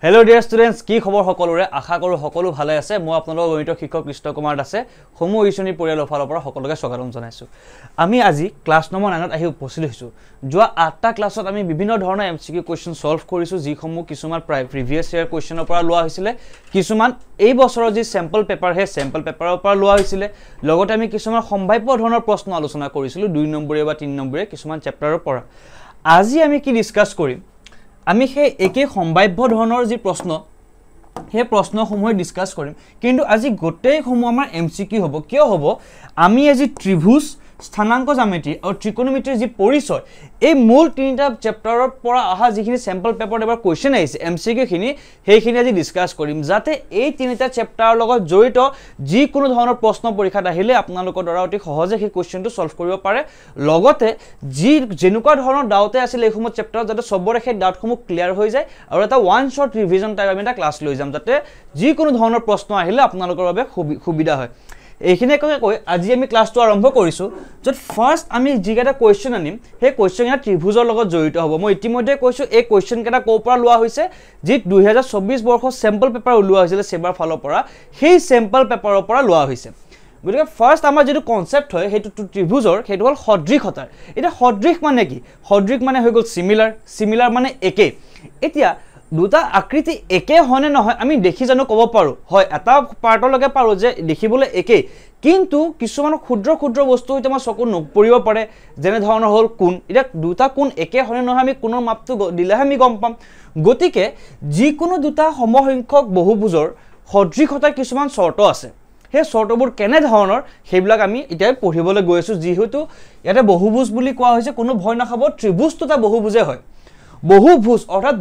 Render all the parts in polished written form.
Hello dear students, কি খবৰ সকলোৰে আশা কৰো সকলো ভালে আছে মই আপোনালোকৰ গণিত শিক্ষক কৃষ্ণ কুমাৰ দাসে হোমো ইউনিভাৰ্চিটি পৰিয়ালৰ ফালৰ পৰা সকলোকে স্বাগতম জনাইছো আমি আজি ক্লাছ নম্বৰ 9ত আহি উপস্থিত হৈছো যোৱা 8টা ক্লাছত আমি বিভিন্ন ধৰণৰ এমসিকিউ কোৱেশ্চন সলভ কৰিছো যিসমূহ কিছুমান প্ৰিভিয়াস ইয়াৰ কোৱেশ্চনৰ পৰা লোৱা হৈছিল কিছুমান এই বছৰৰ যি স্যাম্পল পেপাৰ হে স্যাম্পল পেপাৰৰ পৰা লোৱা হৈছিল লগতে আমি কিছুমান সম্ভাৱ্য ধৰণৰ প্ৰশ্ন আলোচনা কৰিছিলো 2 নম্বৰীয়া বা 3 নম্বৰীয়া কিছুমান চেপ্টাৰৰ পৰা আজি আমি কি ডিসকাস কৰিম আমি হে একে সম্ভাৱ্য ধৰণৰ যি প্ৰশ্ন হে প্ৰশ্নসমূহ ডিসকাস কৰিম কিন্তু আজি গোটেই সমূহ আমাৰ এমসিকিউ হ'ব কিয় হ'ব আমি আজি ত্ৰিভুজ স্থানাঙ্ক জ্যামিতি আৰু ত্ৰিকোণমিতিৰ যি পৰিচয় এই মূল তিনিটা চেপ্টাৰৰ পৰা আহা যিখিনি স্যাম্পল পেপাৰ এবাৰ কোৱেশ্চন আহিছে এমসিকিউ খিনি হেখিনি আজি ডিসকাস কৰিম যাতে এই তিনিটা চেপ্টাৰৰ লগত জড়িত যি কোনো ধৰণৰ প্ৰশ্ন পৰীক্ষাত আহিলে আপোনালোকৰ দ্বাৰা অতি সহজে সেই কোৱেশ্চনটো সলভ কৰিব পাৰে লগতে যি যেনেকুৱা ধৰণৰ ডাউটে আছিল এই সমূহ চেপ্টাৰত যাতে সবৰে সেই ডাউটসমূহ ক্লিয়াৰ হৈ যায় আৰু এটা ওৱান শট ৰিভিজন টাইপ আমি এটা ক্লাছ লৈ যাম যাতে যি কোনো ধৰণৰ প্ৰশ্ন আহিলে আপোনালোকৰ বাবে সুবিধা হয় এইখিনি কৈ আজি আমি ক্লাছটো আৰম্ভ কৰিছো যত ফাৰ্স্ট আমি যিকেটা কোৱেশ্চন আনিম হে কোৱেশ্চন এটা ত্ৰিভুজৰ লগত জড়িত হ'ব মই ইতিমধ্যে কৈছো এই কোৱেশ্চন কেটা কোৰ পৰা লোৱা হৈছে যি 2024 বৰ্ষৰ স্যাম্পল পেপাৰ ওলোৱা হৈছিল সেবাৰ ফালৰ পৰা সেই স্যাম্পল পেপাৰৰ পৰা লোৱা হৈছে গতিকে ফাৰ্স্ট আমাৰ যেটো কনসেপ্ট হয় হেতু ত্ৰিভুজৰ হেতু হল সদৃশতাৰ এটা সদৃশ মানে কি সদৃশ মানে হৈ গল সিমিলাৰ মানে একে এতিয়া দুটা আকৃতি একে হনে নহয় আমি দেখি জানো কব পাৰো হয় এটা পাৰ্টৰ লগে পাৰো যে দেখিবলৈ একে কিন্তু কিছুমান ক্ষুদ্ৰ বস্তু হইতে আমাৰ চকু নপৰিব পাৰে যেনে ধৰণৰ হল কোণ এটা দুটা কোণ একে হনে নহয় আমি কোণৰ মাপটো দিলে আমি গম পাম গতিকে যি কোনো দুটা সমসংখ্যক বহুভুজৰ সদৃশতাৰ কিছুমান শৰ্ত আছে হে শৰ্তবোৰ কেনে ধৰণৰ হেবিলাক আমি এতিয়া পঢ়িবলৈ গৈ আছো যিহেতু ইয়াতে বহুভুজ বুলি কোৱা হৈছে কোনো ভয় নাখাব ত্ৰিভুজটো এটা বহুভুজে হয় বহুভুজ অৰ্থাৎ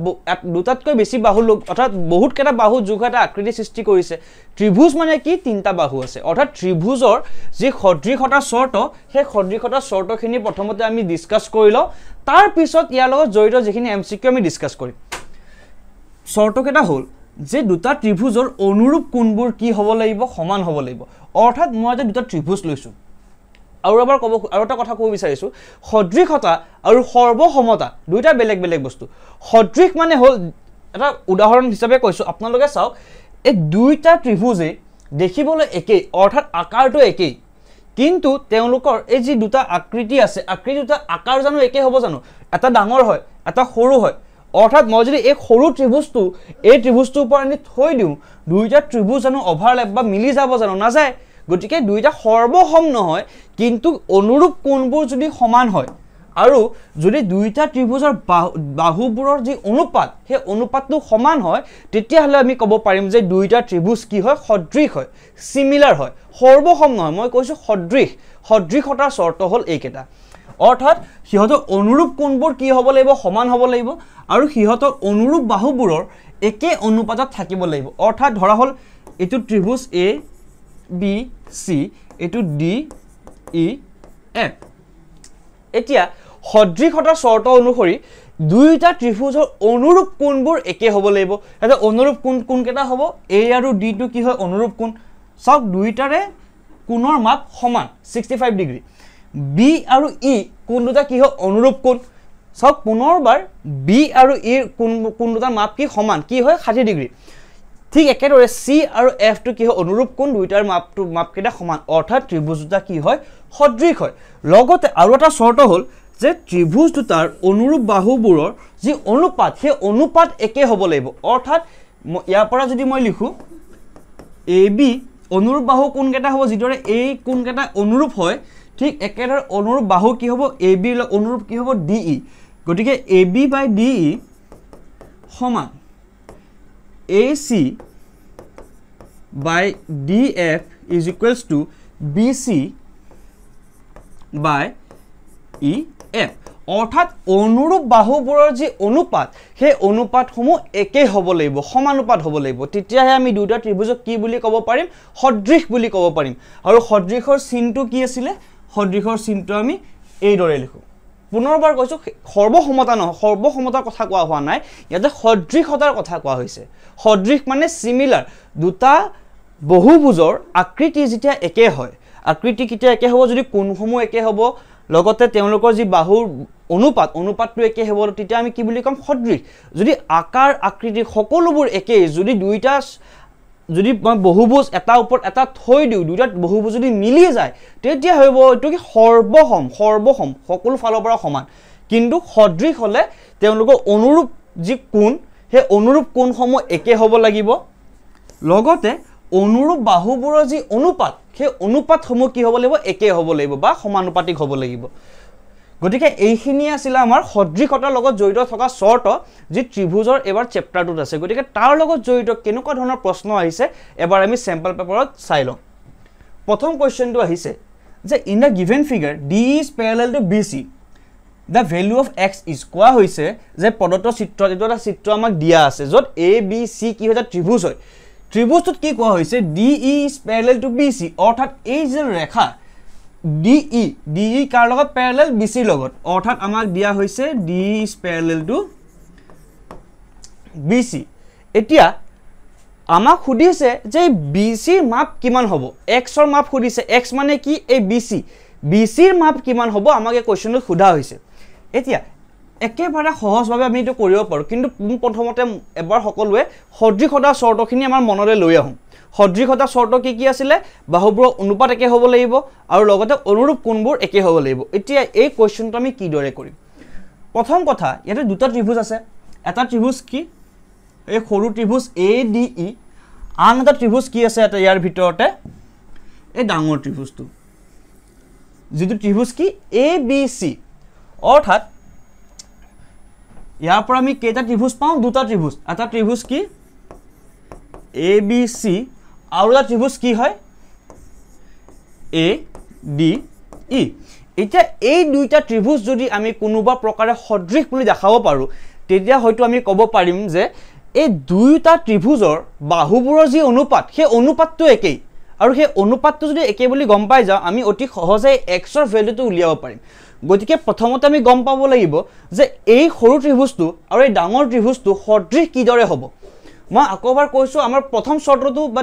দুটাতকৈ বেছি বাহু অৰ্থাৎ বহুত কেটা বাহু যোগ এটা আকৃতি সৃষ্টি কৰিছে ত্ৰিভুজ মানে কি তিনটা বাহু আছে অৰ্থাৎ ত্ৰিভুজৰ যি সদৃশতা শৰ্ত সেই সদৃশতা শৰ্তখিনি প্ৰথমতে আমি ডিসকাস কৰিলো তাৰ পিছত ইয়াৰ লগত জড়িত যিখিনি এমসিকিউ আমি ডিসকাস কৰিম শৰ্ত কেটা হল যে দুটা ত্ৰিভুজৰ অনুৰূপ কোণবোৰ কি হ'ব লাগিব সমান হ'ব লাগিব অৰ্থাৎ মই যে দুটা ত্ৰিভুজ লৈছো আৰু এবাৰ কব আৰু এটা কথা কব বিচাৰিছো সদৃশতা আৰু সৰ্বসমতা দুইটা বেলেগ বস্তু সদৃশ মানে হল এটা উদাহৰণ হিচাপে কৈছো আপোনালোকে চাওক এই দুইটা ত্ৰিভুজে দেখিবলৈ একে অৰ্থাৎ আকাৰটো একে কিন্তু তেওঁলোকৰ এই যি দুটা আকৃতি আছে আকৃতি দুটা আকাৰ জানো একে হ'ব জানো এটা ডাঙৰ হয় এটা সৰু হয় অৰ্থাৎ মই যদি এই সৰু ত্ৰিভুজটো এই ত্ৰিভুজটোৰ ওপৰত আনি থৈ দিও দুইটা ত্ৰিভুজ জানো ওভাৰল্যাপ বা মিলি যাব জানো না যায় গতিকে দুইটা সৰ্বসম নহয় কিন্তু অনুৰূপ কোণবোৰ যদি সমান হয় আৰু যদি দুইটা ত্ৰিভুজৰ বাহুবোৰৰ যি অনুপাত হে অনুপাতটো সমান হয় তেতিয়া হলে আমি ক'ব পাৰিম যে দুইটা ত্ৰিভুজ কি হয় সদৃশ হয় সিমিলাৰ হয় সৰ্বসম নহয় মই কৈছো সদৃশতাৰ শৰ্ত হল এইকেটা অৰ্থাৎ হিহতৰ অনুৰূপ কোণবোৰ কি হ'ব লাগিব সমান হ'ব লাগিব আৰু হিহতৰ অনুৰূপ বাহুবোৰৰ একে অনুপাতত থাকিব লাগিব অৰ্থাৎ ধৰা হল এটো ত্ৰিভুজ এ B C এটো D E F এতিয়া সদৃশতাৰ শৰ্ত অনুসৰি দুইটা ত্ৰিভুজৰ অনুৰূপ কোণবোৰ একে হ'ব লাগিব এটা অনুৰূপ কোণ কেটা হ'ব A আৰু D টো কি হয় অনুৰূপ কোণ সব দুইটাৰে কোণৰ মাপ সমান 65 ডিগ্ৰী B আৰু E কোণ দুটা কি হয় অনুৰূপ কোণ সব পুনৰবাৰ B আৰু E কোণ দুটাৰ মাপ কি সমান কি হয় 60 ডিগ্ৰী ঠিক একেদৰে C আৰু F টো কি হয় অনুৰূপ কোণ দুইটাৰ মাপকেটা সমান অৰ্থাৎ ত্ৰিভুজ দুটা কি হয় সদৃশ হয় লগতে আৰু এটা শৰ্ত হল যে ত্ৰিভুজ দুটাৰ অনুৰূপ বাহুবোৰৰ যি অনুপাত সেই অনুপাত একে হ'ব লাগিব অৰ্থাৎ ইয়াৰ পৰা যদি মই লিখো AB অনুৰূপ বাহু কোণ কেটা হ'ব যিদৰে এই কোণ কেটা অনুৰূপ হয় ঠিক একেদৰে অনুৰূপ বাহু কি হ'ব AB ৰ অনুৰূপ কি হ'ব DE গতিকে AB বাই DE সমান AC by DF is equals to BC by EF অৰ্থাৎ অনুৰূপ বাহুবোৰৰ যি অনুপাত সেই অনুপাতসমূহ একে হ'ব লাগিব সমানুপাত হ'ব লাগিব তেতিয়াহে আমি দুটা ত্ৰিভুজক কি বুলি ক'ব পাৰিম সদৃশ বুলি ক'ব পাৰিম আৰু সদৃশৰ চিনটো কি আছিল সদৃশৰ চিনটো আমি এই দৰে লিখো পুনৰবাৰ কৈছো সৰ্বসমতা নহয় সৰ্বসমতাৰ কথা কোৱা হোৱা নাই ইয়াতে সদৃশতাৰ কথা কোৱা হৈছে সদৃশ মানে সিমিলাৰ দুটা বহুভুজৰ আকৃতি যেতিয়া একে হয় আকৃতি কিটা একে হ'ব যদি কোণসমূহ একে হ'ব লগতে তেওঁলোকৰ যি বাহুৰ অনুপাতটো একে হ'ব তেতিয়া আমি কি বুলি ক'ম সদৃশ যদি আকাৰ আকৃতি সকলোবোৰ একে যদি দুইটা যদি মই বহুভুজ এটা ওপৰত এটা থৈ দিওঁ দুইটা বহুভুজ যদি মিলি যায় তেতিয়া হ'ব এটো কি সৰ্বসম সকলো ফালৰ পৰা সমান কিন্তু সদৃশ হলে তেওঁলোকৰ অনুৰূপ যি কোণ হে অনুৰূপ কোণসমূহ একে হ'ব লাগিব লগতে অনুৰূপ বাহুবোৰৰ যি অনুপাত সেই অনুপাতসমূহ কি হ'ব লাগিব একে হ'ব লাগিব বা সমানুপাতিক হ'ব লাগিব গতিকে এইখিনি আছিল আমাৰ সদৃশতাৰ লগত জড়িত থকা শৰ্ত যি ত্ৰিভুজৰ এবাৰ চেপ্টাৰটোত আছে গতিকে তাৰ লগত জড়িত কেনেকুৱা ধৰণৰ প্ৰশ্ন আহিছে এবাৰ আমি স্যাম্পল পেপাৰত চাই লওঁ প্ৰথম কোৱেশ্চনটো আহিছে যে in the given figure d is parallel to bc the value of x is কোৱা হৈছে যে প্ৰদত্ত চিত্ৰত এটা চিত্ৰ আমাক দিয়া আছে য'ত a b c কি হয় ত্ৰিভুজ হয় ত্ৰিভুজটোত কি কোৱা হৈছে DE is parallel to BC অৰ্থাৎ এই যে ৰেখা DE কাৰ লগত parallel BC লগত অৰ্থাৎ আমাক দিয়া হৈছে DE is parallel to BC এতিয়া আমাক খুদিছে যে BC ৰ মাপ কিমান হ'ব x ৰ মাপ খুদিছে x মানে কি এই BC ৰ মাপ কিমান হ'ব আমাক এই কোৱেশ্চনটো খুদা হৈছে এতিয়া একেবাৰে সহজভাৱে আমি এটো কৰিব পাৰো কিন্তু প্ৰথমতে এবাৰ সকলোৱে সদৃশতা শৰ্তখিনি আমাৰ মনলৈ লৈ আহোঁ সদৃশতা শৰ্ত কি আছিল বাহুবোৰৰ অনুপাত একে হ'ব লাগিব আৰু লগতে অনুৰূপ কোণবোৰ একে হ'ব লাগিব এতিয়া এই কোৱেশ্চনটো আমি কি দৰে কৰিম প্ৰথম কথা ইয়াতে দুটা ত্ৰিভুজ আছে এটা ত্ৰিভুজ কি এই সৰু ত্ৰিভুজ ADE আন এটা ত্ৰিভুজ কি আছে এটা ইয়াৰ ভিতৰতে এই ডাঙৰ ত্ৰিভুজটো যেটো ত্ৰিভুজ কি ABC অৰ্থাৎ ইয়াৰ পৰা আমি কেইটা ত্ৰিভুজ পাওঁ দুটা ত্ৰিভুজ এটা ত্ৰিভুজ কি ABC আৰু এটা ত্ৰিভুজ কি হয় ADE এতিয়া এই দুইটা ত্ৰিভুজ যদি আমি কোনোবা প্ৰকাৰে সদৃশ বুলি দেখাব পাৰো তেতিয়া হয়তো আমি ক'ব পাৰিম যে এই দুইটা ত্ৰিভুজৰ বাহুবোৰৰ যি অনুপাত সেই অনুপাতটো একেই আৰু সেই অনুপাতটো যদি একে বুলি গম পাই যাওঁ আমি অতি সহজে x ৰ ভ্যালুটো উলিয়াব পাৰিম গতিকে প্ৰথমতে আমি গম পাব লাগিব যে এই সৰু ত্ৰিভুজটো আৰু এই ডাঙৰ ত্ৰিভুজটো সদৃশ কি দৰে হ'ব মই আকবাৰ কৈছো আমাৰ প্ৰথম শৰ্তটো বা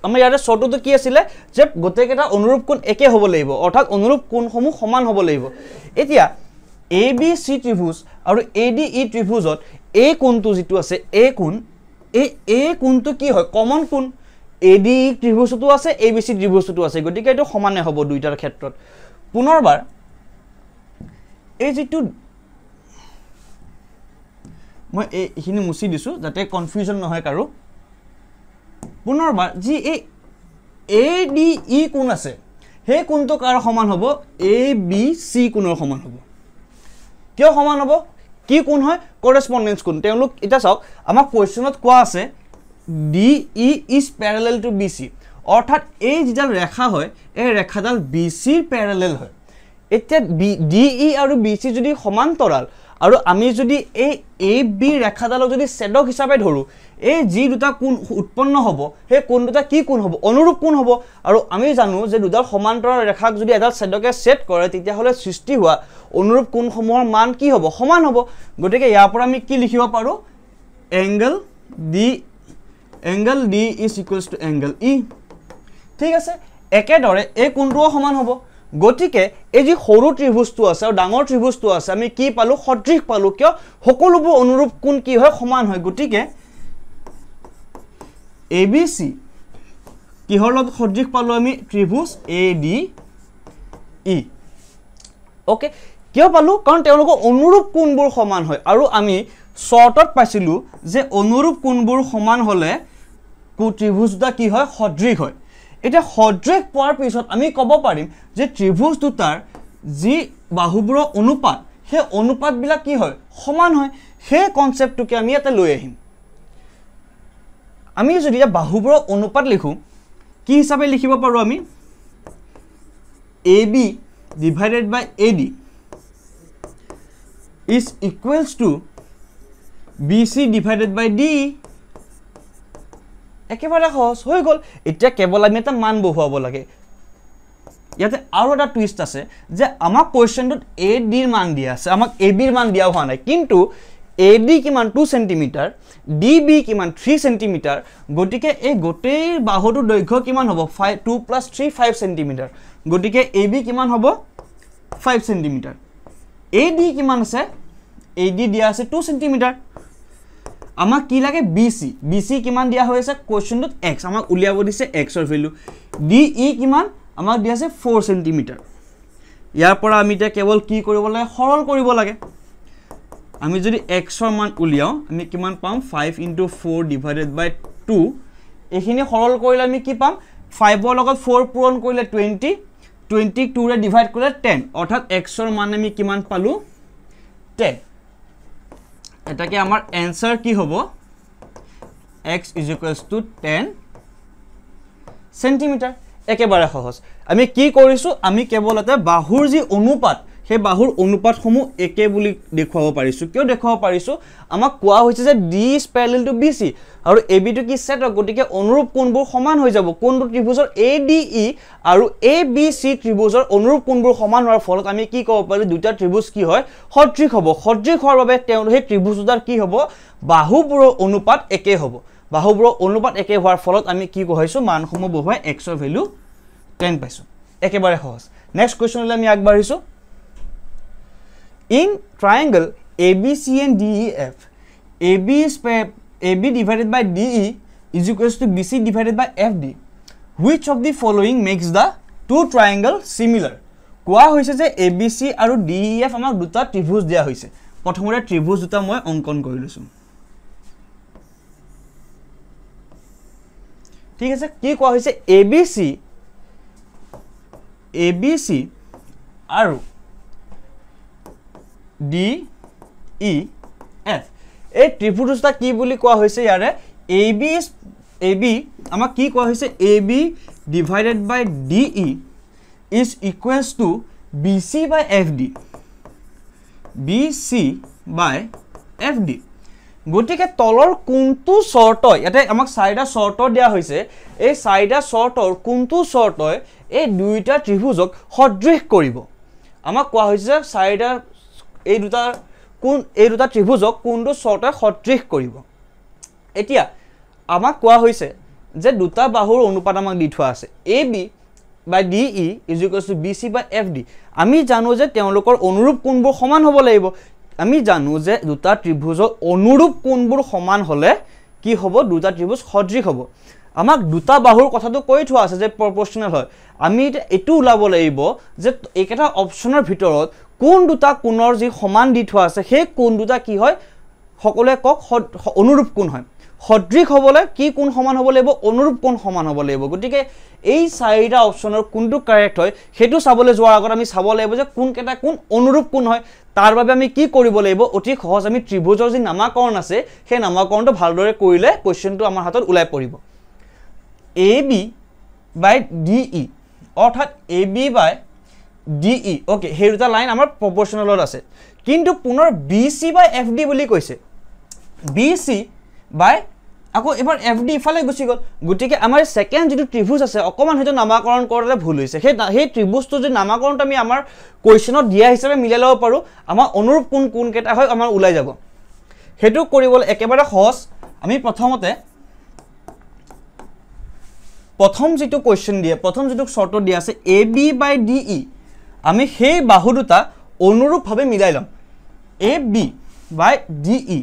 আমাৰ ইয়াৰ শৰ্তটো কি আছিল যে গোটেইকেইটা অনুৰূপ কোণ একে হ'ব লাগিব অৰ্থাৎ অনুৰূপ কোণসমূহ সমান হ'ব লাগিব এতিয়া ABC ত্ৰিভুজ আৰু ADE ত্ৰিভুজত এই কোণটো যেটো আছে এই কোণ এই কোণটো কি হয় কমন কোণ ADE ত্ৰিভুজটো আছে ABC ত্ৰিভুজটো আছে গতিকে এটো সমানে হ'ব দুইটাৰ ক্ষেত্ৰত পুনৰবাৰ এই যেটো মই এইখিনি মুছি দিছো যাতে কনফিউজন নহয় কাৰো পুনৰবাৰ যি এই ADE কোণ আছে হে কোণটো কাৰ সমান হ'ব ABC কোণৰ সমান হ'ব কিয় সমান হ'ব কি কোণ হয় কৰেসপন্ডেন্স কোণ তেওঁলোক এটা চাওক আমাৰ কোৱেশ্চনত কোৱা আছে DE is parallel to BC অৰ্থাৎ এই যিডাল ৰেখা হয় এই ৰেখাডাল BC ৰ প্যাৰেলেল হয় এতিয়া DE আৰু BC যদি সমান্তৰাল আৰু আমি যদি এই AB ৰেখাডালক যদি ছেদক হিচাপে ধৰো এই যি দুটা কোণ উৎপন্ন হ'ব সেই কোণ দুটা কি কোণ হ'ব অনুৰূপ কোণ হ'ব আৰু আমি জানো যে দুডাল সমান্তৰাল ৰেখাক যদি এডাল ছেদকে ছেদ কৰে তেতিয়া হলে সৃষ্টি হোৱা অনুৰূপ কোণসমূহৰ মান কি হ'ব সমান হ'ব গতিকে ইয়াৰ পৰা আমি কি লিখিব পাৰো angle D is equals to angle E ঠিক আছে একেদৰে এই কোণটোও সমান হ'ব গতিকে এই যে সৰু ত্ৰিভুজটো আছে আৰু ডাঙৰ ত্ৰিভুজটো আছে আমি কি পালো সদৃশ পালো কিয় সকলোবোৰ অনুৰূপ কোণ কি হয় সমান হয় গতিকে ABC কিহৰ লগত সদৃশ পালো আমি ত্ৰিভুজ ADE ওকে কিয় পালো কাৰণ তেওঁলোকৰ অনুৰূপ কোণবোৰ সমান হয় আৰু আমি শৰ্টত পাইছিলো যে অনুৰূপ কোণবোৰ সমান হলে ত্ৰিভুজ দুটা কি হয় সদৃশ হয় এটা সদৃশ পোৱাৰ পিছত আমি ক'ব পাৰিম যে ত্ৰিভুজ দুটাৰ যি বাহুবোৰৰ অনুপাত সেই অনুপাতবিলাক কি হয় সমান হয় সেই কনসেপ্টটোকে আমি এটা লৈ আহিম আমি যদি বাহুবোৰৰ অনুপাত লিখো কি হিচাপে লিখিব পাৰো আমি AB divided by AD is equals to BC divided by DE একেবাৰে সহজ হৈ গল এতিয়া কেৱল আমি এটা মান বহুৱাব লাগে ইয়াতে আৰু এটা টুইষ্ট আছে যে আমাক কোৱেশ্চনটোত AD ৰ মান দিয়া আছে আমাক AB ৰ মান দিয়া হোৱা নাই কিন্তু AD কিমান 2 cm DB কিমান 3 cm গতিকে এই গোটেই বাহুটোৰ দৈৰ্ঘ্য কিমান হ'ব 2 + 3 5 cm গতিকে AB কিমান হ'ব 5 cm AD কিমান আছে AD দিয়া আছে 2 সেন্টিমিটাৰ আমাক কি লাগে BC কিমান দিয়া হৈছে কোৱেশ্চনটোত x আমাক উলিয়াব দিছে x ৰ ভ্যালু DE কিমান আমাক দিয়া আছে 4 সেন্টিমিটাৰ ইয়াৰ পৰা আমি তে কেৱল কি কৰিব লাগে সৰল কৰিব লাগে আমি যদি x ৰ মান উলিয়াও আমি কিমান পাম 5 * 4 / 2 এখিনি সৰল কৰিলে আমি কি পাম 5 ৰ লগত 4 পূৰণ কৰিলে 20 20 2 ৰে ডিভাইড কৰিলে 10 অৰ্থাৎ x ৰ মান আমি কিমান পালো 10 এটাকে আমাৰ आंसर কি হ'ব x = 10 সেন্টিমিটাৰ একেবাৰে সহজ আমি কি কৰিছো আমি কেৱল এটা বাহুৰ যি অনুপাত সেই বাহুৰ অনুপাতসমূহ একে বুলি দেখুৱাব পাৰিছো কিয় দেখুৱাব পাৰিছো আমাক কোৱা হৈছে যে D is parallel to BC আৰু AB টো কি সেট গতিকে অনুৰূপ কোণবোৰ সমান হৈ যাব কোণটো ত্ৰিভুজৰ ADE আৰু ABC ত্ৰিভুজৰ অনুৰূপ কোণবোৰ সমান হোৱাৰ ফলত আমি কি ক'ব পাৰো দুটা ত্ৰিভুজ কি হয় সদৃশ হ'ব সদৃশ হোৱাৰ বাবে তেওঁ সেই ত্ৰিভুজ দুটাৰ কি হ'ব বাহুবোৰৰ অনুপাত একে হ'ব বাহুবোৰৰ অনুপাত একে হোৱাৰ ফলত আমি কি কৈছো মানসমূহ বহুৱাই x ৰ ভ্যালু 10 পাইছো একেবাৰে সহজ নেক্সট কোৱেশ্চনলৈ আমি আগবাঢ়িছো In triangle ABC and DEF, AB divided by DE is equals to BC divided by FD. Which of the following makes the two triangle similar? কোৱা হৈছে যে ABC আৰু DEF আমাক দুটা ত্ৰিভুজ দিয়া হৈছে প্ৰথমতে ত্ৰিভুজ দুটা মই অংকন কৰি লৈছো ঠিক আছে কি কোৱা হৈছে ABC আৰু DEF এই ত্ৰিভুজটা কি বুলি কোৱা হৈছে ইয়াৰে AB আমাক কি কোৱা হৈছে AB divided by DE is equals to BC by FD গতিকে তলৰ কোনটো শৰ্তই ইয়াতে আমাক চাৰিটা শৰ্ত দিয়া হৈছে এই চাৰিটা শৰ্তৰ কোনটো শৰ্তই এই দুইটা ত্ৰিভুজক সদৃশ কৰিব আমাক কোৱা হৈছে চাৰিটা এই দুটা ত্ৰিভুজক কোনটো শৰ্তই সদৃশ কৰিব এতিয়া আমাক কোৱা হৈছে যে দুটা বাহুৰ অনুপাত আমাক দি থোৱা আছে AB by DE is equals to BC by FD আমি জানো যে তেওঁলোকৰ অনুৰূপ কোণবোৰ সমান হ'ব লাগিব আমি জানো যে দুটা ত্ৰিভুজৰ অনুৰূপ কোণবোৰ সমান হলে কি হ'ব দুটা ত্ৰিভুজ সদৃশ হ'ব আমাক দুটা বাহুৰ কথাটো কৈ থোৱা আছে যে প্ৰপৰ্শনাল হয় আমি এটো উলাব লাগিব যে একেটা অপচনৰ ভিতৰত কোন দুটা কোণৰ যি সমান দি থোৱা আছে সেই কোণ দুটা কি হয় সকলোৱে কক অনুৰূপ কোণ হয় সদৃশ হ'বলে কি কোণ সমান হ'ব লাগিব অনুৰূপ কোণ সমান হ'ব লাগিব গতিকে এই চাৰিটা অপচনৰ কোনটো কাৰেক্ট হয় হেতু চাবলৈ যোৱাৰ আগত আমি চাব লাগিব যে কোন কেটা কোণ অনুৰূপ কোণ হয় তাৰ বাবে আমি কি কৰিব লাগিব অতি সহজ আমি ত্ৰিভুজৰ যি নামাকৰণ আছে সেই নামাকৰণটো ভালদৰে কৰিলে কোৱেশ্চনটো আমাৰ হাতত উলাই পৰিব AB by DE অৰ্থাৎ AB by DE ওকে হেই দুটা লাইন আমাৰ প্ৰপৰ্শনালত আছে কিন্তু পুনৰ BC by FD বুলি কৈছে BC by আকৌ এবাৰ FD ইফালে গুছি গল গটিকে আমাৰ সেকেন্ড যেটো ত্ৰিভুজ আছে অকমান হেতু নামাকৰণ কৰলে ভুল হৈছে সেই ত্ৰিভুজটো যে নামাকৰণটো আমি আমাৰ কোৱেশ্চনত দিয়া হিচাপে মিলাই লব পাৰো আমাৰ অনুৰূপ কোন কেটা হয় আমাৰ উলাই যাব হেতু কৰিবল একেবাৰে সহজ আমি প্ৰথম যেটো কোৱেশ্চন দিয়ে প্ৰথম যেটো শৰ্ত দিয়া আছে AB by DE আমি সেই বাহু দুটা অনুৰূপ ভাবে মিলাই লম AB by DE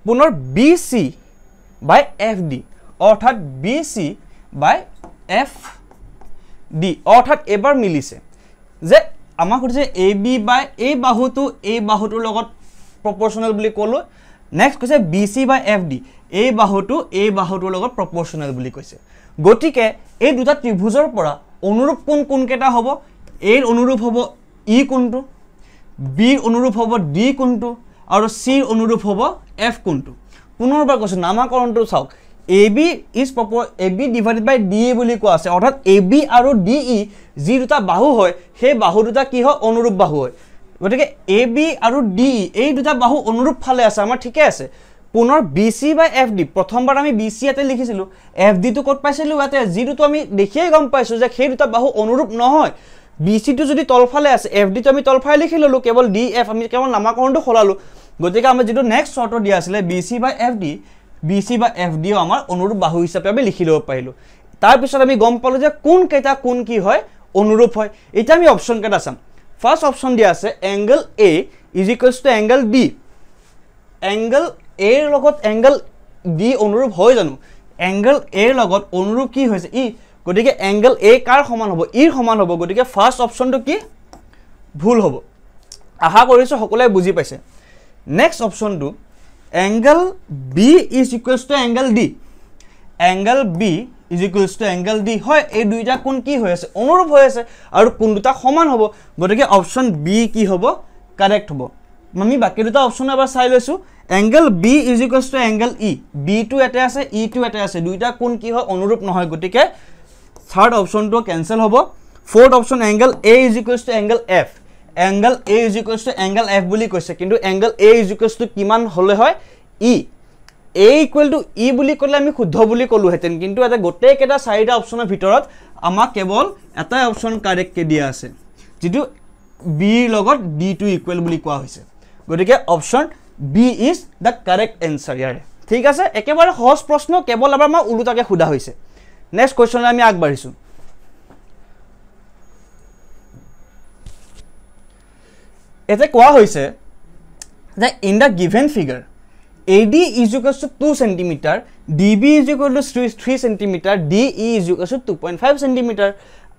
পুনৰ BC by FD অৰ্থাৎ BC by FD অৰ্থাৎ এবাৰ মিলিছে যে আমাক কৈছে AB by এই বাহুটোৰ লগত প্ৰপৰ্শনাল বুলি ক'লো নেক্সট কৈছে BC by FD এই বাহুটোৰ লগত প্ৰপৰ্শনাল বুলি কৈছে গটিকে এই দুটা ত্ৰিভুজৰ পৰা অনুৰূপ কোন কেটা হ'ব A অনুৰূপ হ'ব E কোনটো B অনুৰূপ হ'ব D কোনটো আৰু C অনুৰূপ হ'ব F কোনটো পুনৰবাৰ কৈছো নামাকৰণটো চাওক AB divided by DE বুলি কোৱা আছে অৰ্থাৎ AB আৰু DE যি দুটা বাহু হয় সেই বাহু দুটা কি হয় অনুৰূপ বাহু হয় গটিকে AB আৰু DE এই দুটা বাহু অনুৰূপ ফালে আছে আমাৰ ঠিকে আছে পুনৰ BC by FD প্ৰথমবাৰ আমি BC ইয়াতে লিখিছিলো FD টো কত পাইছিলো ইয়াতে জিটো আমি দেখিয়ে গম পাইছো যে সেই দুটা বাহু অনুৰূপ নহয় BC টো যদি তলফালে আছে FD টো আমি তলফালে লিখি ললো কেৱল DF আমি কেৱল নামাকৰণটো খলালো গতিকে আমি যেটো নেক্সট শৰ্ট দিয়া আছিল BC by FD ও আমাৰ অনুৰূপ বাহু হিচাপে আমি লিখি লব পাৰিলো তাৰ পিছত আমি গম পালো যে কোন কেইটা কোন কি হয় অনুৰূপ হয় এটা আমি অপচন কেটা চাম ফাৰ্স্ট অপচন দিয়া আছে angle A is equals to angle B angle A ৰ লগত এংগল B অনুৰূপ হয় জানো এংগল A ৰ লগত অনুৰূপ কি হৈছে ই গটিকে এংগল A কাৰ সমান হ'ব ই সমান হ'ব গটিকে ফাৰ্স্ট অপচনটো কি ভুল হ'ব আশা কৰিছো সকলোৱে বুজি পাইছে নেক্সট অপচনটো angle B is equals to angle D angle B is equals to angle D হয় এই দুইটা কোন কি হৈ আছে অনুৰূপ হৈ আছে আৰু কোন দুটা সমান হ'ব গটিকে অপচন B কি হ'ব কাৰেক্ট হ'ব আমি বাকি দুটা অপচন এবাৰ চাই লৈছো angle B is equals to angle E B টো এতে আছে E টো এতে আছে দুইটা কোন কি হয় অনুৰূপ নহয় গটিকে থাৰ্ড অপচনটো ক্যান্সেল হ'ব fourth option angle A is equals to angle F angle A is equals to angle F বুলি কৈছে কিন্তু angle A is equals to কিমান হলে হয় E A equal to E বুলি কলে আমি শুদ্ধ বুলি কলো হেতেন কিন্তু এটা গোটে কেটা চাৰিটা অপচনৰ ভিতৰত আমাক কেৱল এটা অপচন কাৰেক্ট কে দিয়া আছে যেটো B লগত D to equal বুলি কোৱা হৈছে গতিকে option B is the correct answer ইয়াৰ ঠিক আছে একেবাৰে সহজ প্ৰশ্ন কেৱল এবাৰ মই উলুটাকে খুদা হৈছে নেক্সট কোৱেশ্চন আমি আগবাঢ়িছো এতে কোৱা হৈছে that in the given figure AD is equals to 2 cm DB is equal to 3 cm DE is equals to 2.5 cm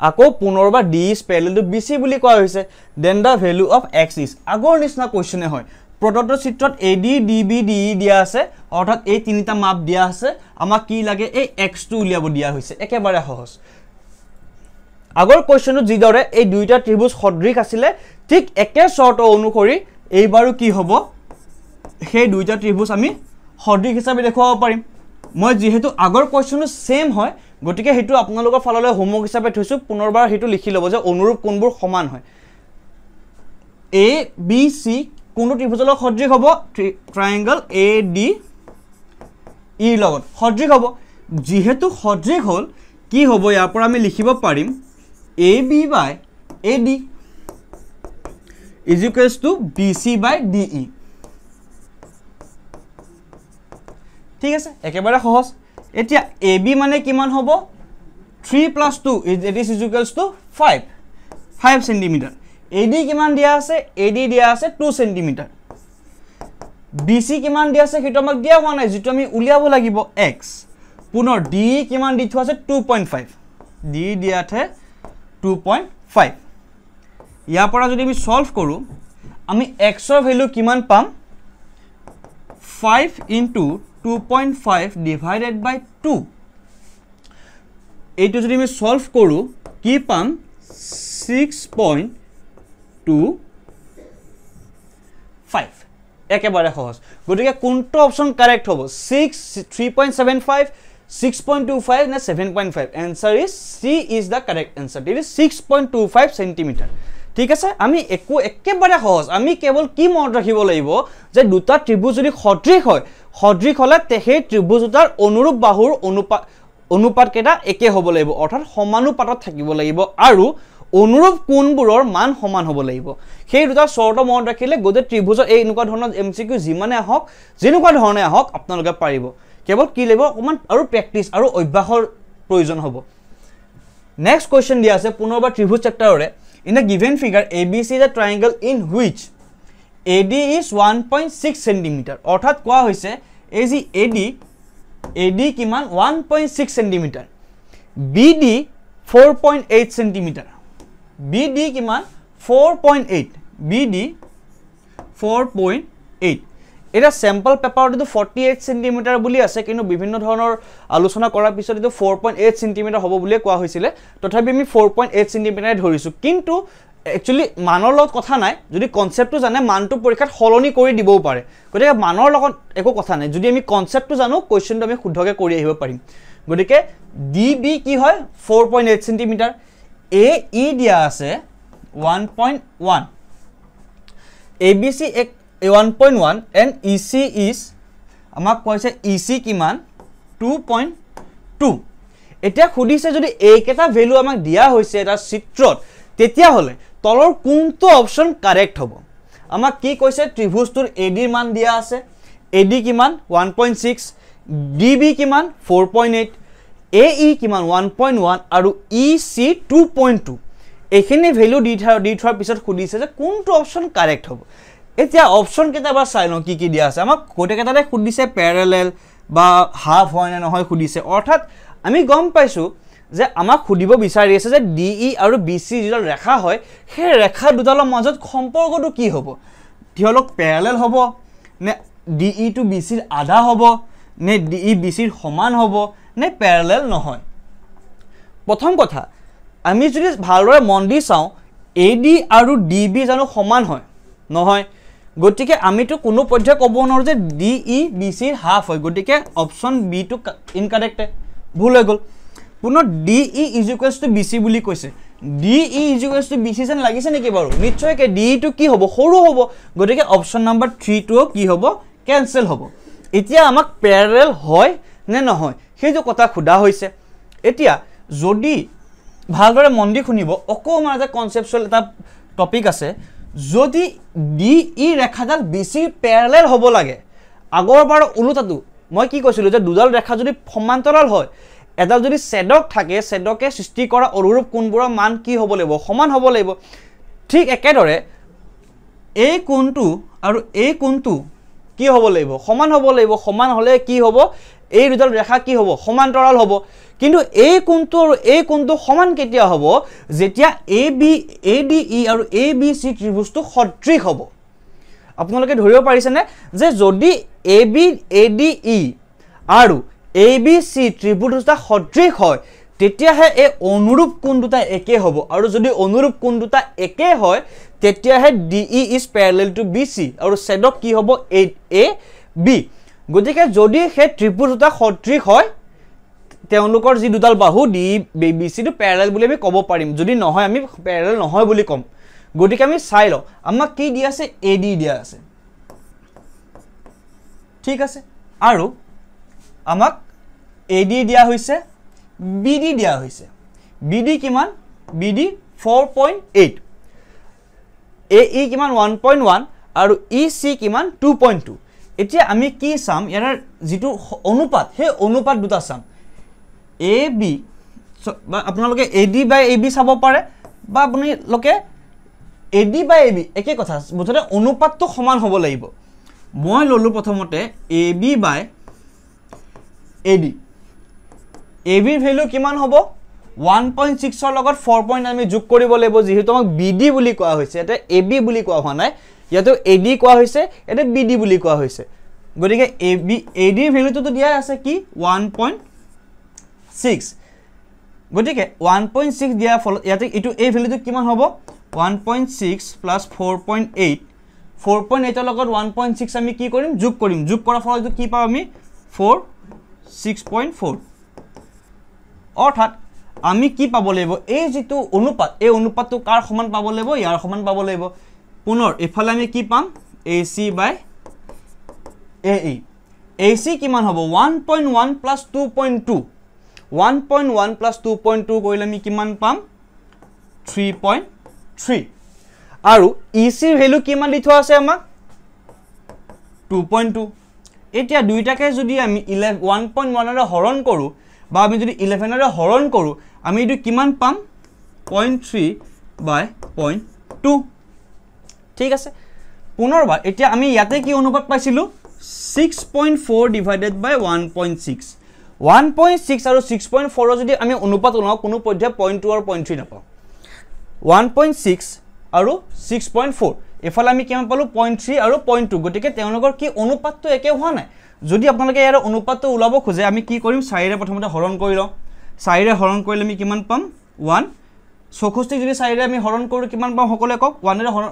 আকৌ পুনৰবাৰ D is parallel to BC বুলি কোৱা হৈছে then the value of x is আগৰ নিচিনা কোৱেশ্চনে হয় প্ৰদত্ত চিত্ৰত AD DB DE দিয়া আছে অৰ্থাৎ এই তিনিটা মাপ দিয়া আছে আমাক কি লাগে এই x টো উলিয়াব দিয়া হৈছে একেবাৰে সহজ আগৰ কোৱেশ্চনটো যিদৰে এই দুইটা ত্ৰিভুজ সদৃশ আছিল ঠিক একে শৰ্ত অনুসৰি এইবাৰো কি হ'ব সেই দুইটা ত্ৰিভুজ আমি সদৃশ হিচাপে দেখুৱাব পাৰিম মই যেহেতু আগৰ কোৱেশ্চনটো সেম হয় গটিকে হেতু আপোনালোকৰ ফাললৈ হোমৱৰ্ক হিচাপে থৈছো পুনৰবাৰ হেতু লিখি লব যে অনুৰূপ কোনবোৰ সমান হয় A B C কোনটো ত্ৰিভুজৰ লগত সদৃশ হ'ব ট্ৰায়াঙ্গল AD E লগত সদৃশ হ'ব যেহেতু সদৃশ হ'ল কি হ'ব ইয়াৰ পৰা আমি লিখিব পাৰিম AB by AD is equals to BC by DE ঠিক আছে একেবাৰে সহজ এতিয়া AB মানে কিমান হ'ব 3 plus 2 it is equals to 5 cm AD কিমান দিয়া আছে AD দিয়া আছে 2 cm BC কিমান দিয়া আছে হেতু আমাক দিয়া হোৱা নাই যেটো আমি উলিয়াব লাগিব x পুনৰ DE কিমান দি থোৱা আছে 2.5 DE দিয়াতে 2.5 ইয়াৰ পৰা যদি আমি সলভ কৰো আমি x ৰ ভ্যালু কিমান পাম 5 into 2.5 divided by 2 এইটো যদি আমি সলভ কৰো কি পাম 6.25 একেবাৰে সহজ গটিকে কোনটো অপচন কাৰেক্ট হ'ব 3.75 6.25 না 7.5 answer is C is the correct answer it is 6.25 cm ঠিক আছে আমি একেবাৰে সহজ আমি কেৱল কি মনত ৰাখিব লাগিব যে দুটা ত্ৰিভুজ যদি সদৃশ হয় সদৃশ হলে তেহে ত্ৰিভুজ দুটাৰ অনুৰূপ বাহুৰ অনুপাত কেটা একে হ'ব লাগিব অৰ্থাৎ সমানুপাতত থাকিব লাগিব আৰু অনুৰূপ কোণবোৰৰ মান সমান হ'ব লাগিব সেই দুটা শৰ্ত মনত ৰাখিলে গদে ত্ৰিভুজৰ এই এনেকুৱা ধৰণৰ এমসিকিউ যিমানে আহক যেনেকুৱা ধৰণে আহক আপোনালোকে পাৰিব কেৱল কি লাগিব অকমান আৰু প্ৰেক্টিস আৰু অভ্যাসৰ প্ৰয়োজন হ'ব নেক্সট কোৱেশ্চন দিয়া আছে পুনৰবাৰ ত্ৰিভুজ চেপ্টাৰৰে in a given figure ABC is a triangle in which AD is 1.6 cm অৰ্থাৎ কোৱা হৈছে AD কিমান 1.6 cm BD 4.8 cm BD কিমান 4.8 BD 4.8 এটা স্যাম্পল পেপাৰত তো 48 cm বুলি আছে কিন্তু বিভিন্ন ধৰণৰ আলোচনা কৰাৰ পিছত এটো 4.8 cm হ'ব বুলি কোৱা হৈছিল তথাপি আমি 4.8 cm ধৰিছো কিন্তু একচুয়ালি মানৰ লগত কথা নাই যদি কনসেপ্টটো জানে মানটো পৰীক্ষাত হলনি কৰি দিবও পাৰে গতিকে মানৰ লগত একো কথা নাই যদি আমি কনসেপ্টটো জানো কোৱেশ্চনটো আমি শুদ্ধকে কৰি আহিব পাৰিম গতিকে DB কি হয় 4.8 cm AE দিয়া আছে 1.1 ABC 1.1 and EC is আমাক কৈছে EC কিমান 2.2 এটা খুদিছে যদি এই কেটা ভ্যালু আমাক দিয়া হৈছে এটা চিত্ৰত তেতিয়া হলে তলৰ কোনটো অপচন কাৰেক্ট হ'ব আমাক কি কৈছে ত্ৰিভুজটোৰ AD ৰ মান দিয়া আছে AD কিমান 1.6 DB কিমান 4.8 AE কিমান 1.1 আৰু EC 2.2 এইখিনি ভ্যালু দি থোৱাৰ পিছত খুদিছে যে কোনটো অপচন কাৰেক্ট হ'ব এতিয়া অপচন কেটা বা চাই লওঁ কি দিয়া আছে আমাক কোটে কেটাতে খুদিছে প্যাৰালেল বা হাফ হয় না নহয় খুদিছে অৰ্থাৎ আমি গম পাইছো যে আমাক খুদিব বিচাৰি আছে যে DE আৰু BC যিডাল ৰেখা হয় সেই ৰেখা দুডালৰ মাজত সম্পৰ্কটো কি হ'ব তেওঁলোক প্যাৰালেল হ'ব নে DE টু BC ৰ আধা হ'ব নে DE BC ৰ সমান হ'ব নে প্যাৰালেল নহয় প্ৰথম কথা আমি যদি ভালদৰে মন দি চাওঁ AD আৰু DB জানো সমান হয় নহয় গতিকে আমিটো কোনো পৰ্যায় ক'ব নোৱাৰো যে DE BC ৰ হাফ হয় গতিকে অপচন বি টু ইনকাৰেক্ট ভুল হৈ গ'ল পুনৰ DE BC বুলি কৈছে DE BC যেন লাগিছে নেকি বাৰু নিশ্চয় কে DE টু কি হ'ব সৰু হ'ব গতিকে অপচন নম্বৰ 3 টো কি হ'ব কেনসেল হ'ব এতিয়া আমাক প্যাৰালেল হয় নে নহয় সেইটো কথা খুদা হৈছে এতিয়া যদি ভালদৰে মন দি শুনিব অকমান এটা কনসেপচুৱেল এটা টপিক আছে যদি DE ৰেখাডাল BC প্যাৰালেল হ'ব লাগে আগৰবাৰ উলুটাটো মই কি কৈছিলো যে দুডাল ৰেখা যদি সমান্তৰাল হয় এডাল যদি ছেডক থাকে ছেডকে সৃষ্টি কৰা অনুৰূপ কোণবোৰৰ মান কি হ'ব লাগিব সমান হ'ব লাগিব ঠিক একেদৰে এই কোণটো আৰু এই কোণটো কি হ'ব লাগিব সমান হ'ব লাগিব সমান হলে কি হ'ব এই দুডাল ৰেখা কি হ'ব সমান্তৰাল হ'ব কিন্তু এই কোণটো আৰু এই কোণটো সমান কেতিয়া হ'ব যেতিয়া ADE আৰু ABC ত্ৰিভুজটো সদৃশ হ'ব আপোনালোকে ধৰিব পাৰিছে নে যে যদি ADE আৰু ABC ত্ৰিভুজ দুটা সদৃশ হয় তেতিয়াহে এই অনুৰূপ কোণ দুটা একে হ'ব আৰু যদি অনুৰূপ কোণ দুটা একে হয় তেতিয়াহে DE is parallel to BC আৰু ছেডক কি হ'ব AB গতিকে যদি হে ত্ৰিভুজ দুটা সদৃশ হয় তেওঁলোকৰ যি দুডাল বাহু DBC টু প্যাৰালেল বুলি আমি ক'ব পাৰিম যদি নহয় আমি প্যাৰালেল নহয় বুলি ক'ম গতিকে আমি চাই লওঁ আমাক কি দিয়া আছে AD দিয়া আছে ঠিক আছে আৰু আমাক AD দিয়া হৈছে BD দিয়া হৈছে BD কিমান BD 4.8 AE কিমান 1.1 আৰু EC কিমান 2.2 এতিয়া আমি কি চাম ইয়াৰ যেটো অনুপাত হে অনুপাত দুটা চাম AB বা আপোনালোকে AD বাই AB চাব পাৰে বা আপুনি লোকে AD বাই AB একে কথা মুঠতে অনুপাতটো সমান হ'ব লাগিব মই ললো প্ৰথমতে AB বাই AD AB ৰ ভ্যালু কিমান হ'ব 1.6 ৰ লগত 4 আমি যোগ কৰিব লাগিব যেহেতু আমাক BD বুলি কোৱা হৈছে এটা AB বুলি কোৱা হোৱা নাই ইয়াতো AD কোৱা হৈছে এটা BD বুলি কোৱা হৈছে গতিকে AD ৰ ভ্যালুটো দিয়া আছে কি 1.6 গতিকে 1.6 দিয়া ফল ইয়াতে এটো এই ভ্যালুটো কিমান হ'ব 1.6 plus 4.8 4.8 ৰ লগত 1.6 আমি কি কৰিম যোগ কৰাৰ ফলত কি পাম আমি 6.4 অৰ্থাৎ আমি কি পাব লাগিব এই যেটো অনুপাত এই অনুপাতটো কাৰ সমান পাব লাগিব ইয়াৰ সমান পাব লাগিব পুনৰ এফালে আমি কি পাম AC বাই AE AC কিমান হ'ব 1.1 plus 2.2 1.1 plus 2.2 কৰিলে আমি কিমান পাম 3.3 আৰু EC ৰ ভ্যালু কিমান দি থোৱা আছে আমাক 2.2 এতিয়া দুইটাকে যদি আমি 1.1 ৰে হৰণ কৰো বা আমি যদি 11 ৰে হৰণ কৰো আমি এটো কিমান পাম 0.3 বাই 0.2 ঠিক আছে পুনৰবাৰ এতিয়া আমি ইয়াতে কি অনুপাত পাইছিলো 6.4 divided by 1.6 1.6 আৰু 6.4 ৰ যদি আমি অনুপাত লওঁ কোনো পৰ্যায় 0.2 আৰু 0.3 নাপাওঁ 1.6 আৰু 6.4 এফালে আমি কিমান পালো 0.3 আৰু 0.2 গতিকে তেওঁলোকৰ কি অনুপাতটো একে হোৱা নাই যদি আপোনালোকে ইয়াৰ অনুপাতটো উলাব খোজে আমি কি কৰিম 4 ৰে প্ৰথমতে হৰণ কৰি লওঁ 4 ৰে হৰণ কৰিলে আমি কিমান পাম 1 64 যদি 4 ৰে আমি হৰণ কৰো কিমান পাম সকলে কক 1 ৰে হৰণ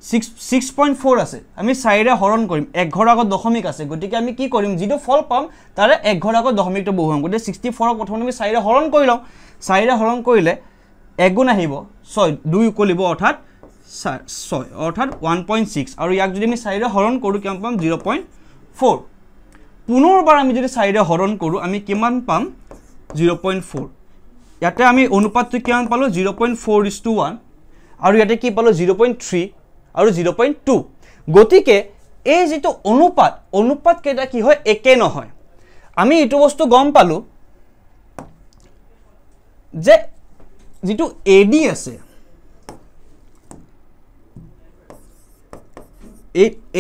6.4 আছে আমি 4 ৰে হৰণ কৰিম এক ঘৰ আগত দশমিক আছে গতিকে আমি কি কৰিম যেটো ফল পাম তাৰে এক ঘৰ আগত দশমিকটো বহুৱাম গতিকে 64 ক প্ৰথমতে আমি 4 ৰে হৰণ কৰি লওঁ 4 ৰে হৰণ কৰিলে এক গুণ আহিব 6 2 কলিব অৰ্থাৎ 6 অৰ্থাৎ 1.6 আৰু ইয়াক যদি আমি 4 ৰে হৰণ কৰো কিমান পাম 0.4 পুনৰবাৰ আমি যদি 4 ৰে হৰণ কৰো আমি কিমান পাম 0.4 ইয়াতে আমি অনুপাতটো কিমান পালো 0.4:1 আৰু ইয়াতে কি পালো 0.3 আৰু 0.2 গতিকে এই যেটো অনুপাত কেটা কি হয় একে নহয় আমি এটো বস্তু গম পালো যে যেটো AD আছে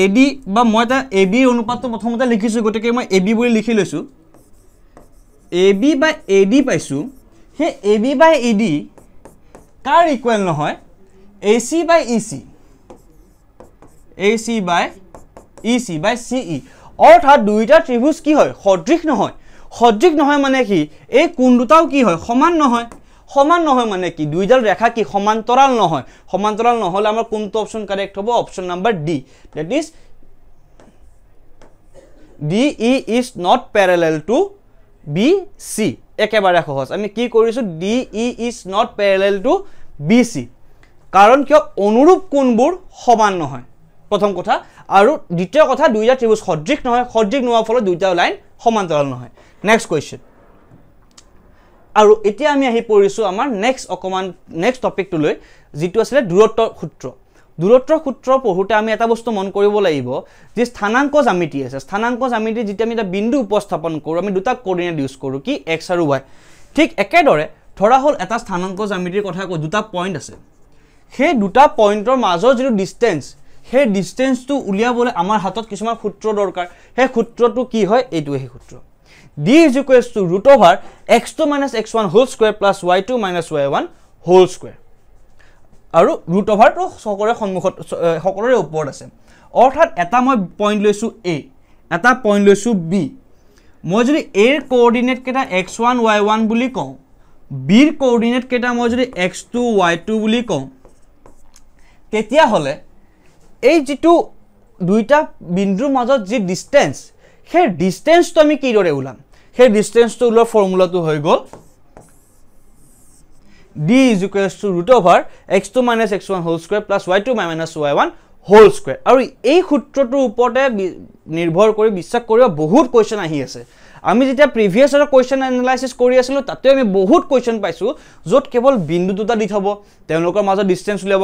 AD বা মই এটা AB অনুপাতটো প্ৰথমতে লিখিছো গতিকে মই AB বুলি লিখি লৈছো AB by AD পাইছো হে AB by AD car equal নহয় AC by EC AC by EC by CE অৰ্থাৎ দুইটা ত্ৰিভুজ কি হয় সদৃশ নহয় মানে কি এই কোণ দুটাও কি হয় সমান নহয় মানে কি দুইডাল ৰেখা কি সমান্তৰাল নহলে আমাৰ কোনটো অপচন কাৰেক্ট হ'ব option number D that is DE is not parallel to BC একেবাৰে সহজ আমি কি কৰিছো DE is not parallel to BC কাৰণ কিয় অনুৰূপ কোণবোৰ সমান নহয় প্ৰথম কথা আৰু দ্বিতীয় কথা দুইটা ত্ৰিভুজ সদৃশ নোহোৱাৰ ফলত দুইটা লাইন সমান্তৰাল নহয় নেক্সট কোৱেশ্চন আৰু এতিয়া আমি আহি পৰিছো আমাৰ নেক্সট টপিকটো লৈ যেটো আছে দূৰত্বৰ সূত্ৰ পঢ়োতে আমি এটা বস্তু মন কৰিব লাগিব যে স্থানাংক জ্যামিতি আছে স্থানাংক জ্যামিতি যেটা আমি এটা বিন্দু উপস্থাপন কৰো আমি দুটা কোঅৰ্ডিনেট ইউজ কৰো কি x আৰু y ঠিক একেদৰে ধৰা হল এটা স্থানাংক জ্যামিতিৰ কথা কৈ দুটা পইণ্ট আছে সেই দুটা পইণ্টৰ মাজৰ যেটো ডিসটেন্স সেই ডিসটেন্সটো উলিয়াবলৈ আমাৰ হাতত কিছুমান সূত্ৰ দৰকাৰ সেই সূত্ৰটো কি হয় এইটোৱে সেই সূত্ৰ d is equals to root over x2 minus x1 whole square plus y2 minus y1 whole square আৰু root over to সকলোৰে ওপৰত আছে অৰ্থাৎ এটা মই পইণ্ট লৈছো a এটা পইণ্ট লৈছো b মই যদি a ৰ কোঅৰ্ডিনেট কেটা x1 y1 বুলি কওঁ b ৰ কোঅৰ্ডিনেট কেটা মই যদি x2 y2 বুলি কওঁ তেতিয়া হলে এই যেটো দুইটা বিন্দুৰ মাজত যে ডিসটেন্স সেই ডিসটেন্সটো আমি কি দৰে উলাম সেই ডিসটেন্সটো উলোৱাৰ ফৰ্মুলাটো হৈ গল d is equals to root over x2 minus x1 whole square plus y2 minus y1 whole square আৰু এই সূত্ৰটোৰ ওপৰতে নিৰ্ভৰ কৰি বিশ্বাস কৰিব বহুত কোৱেশ্চন আহি আছে আমি যেতিয়া প্ৰিভিয়াস আৰু কোৱেশ্চন এনালাইসিস কৰি আছিলো তাতে আমি বহুত কোৱেশ্চন পাইছো যত কেৱল বিন্দু দুটা দি থব তেওঁলোকৰ মাজত ডিসটেন্স উলিয়াব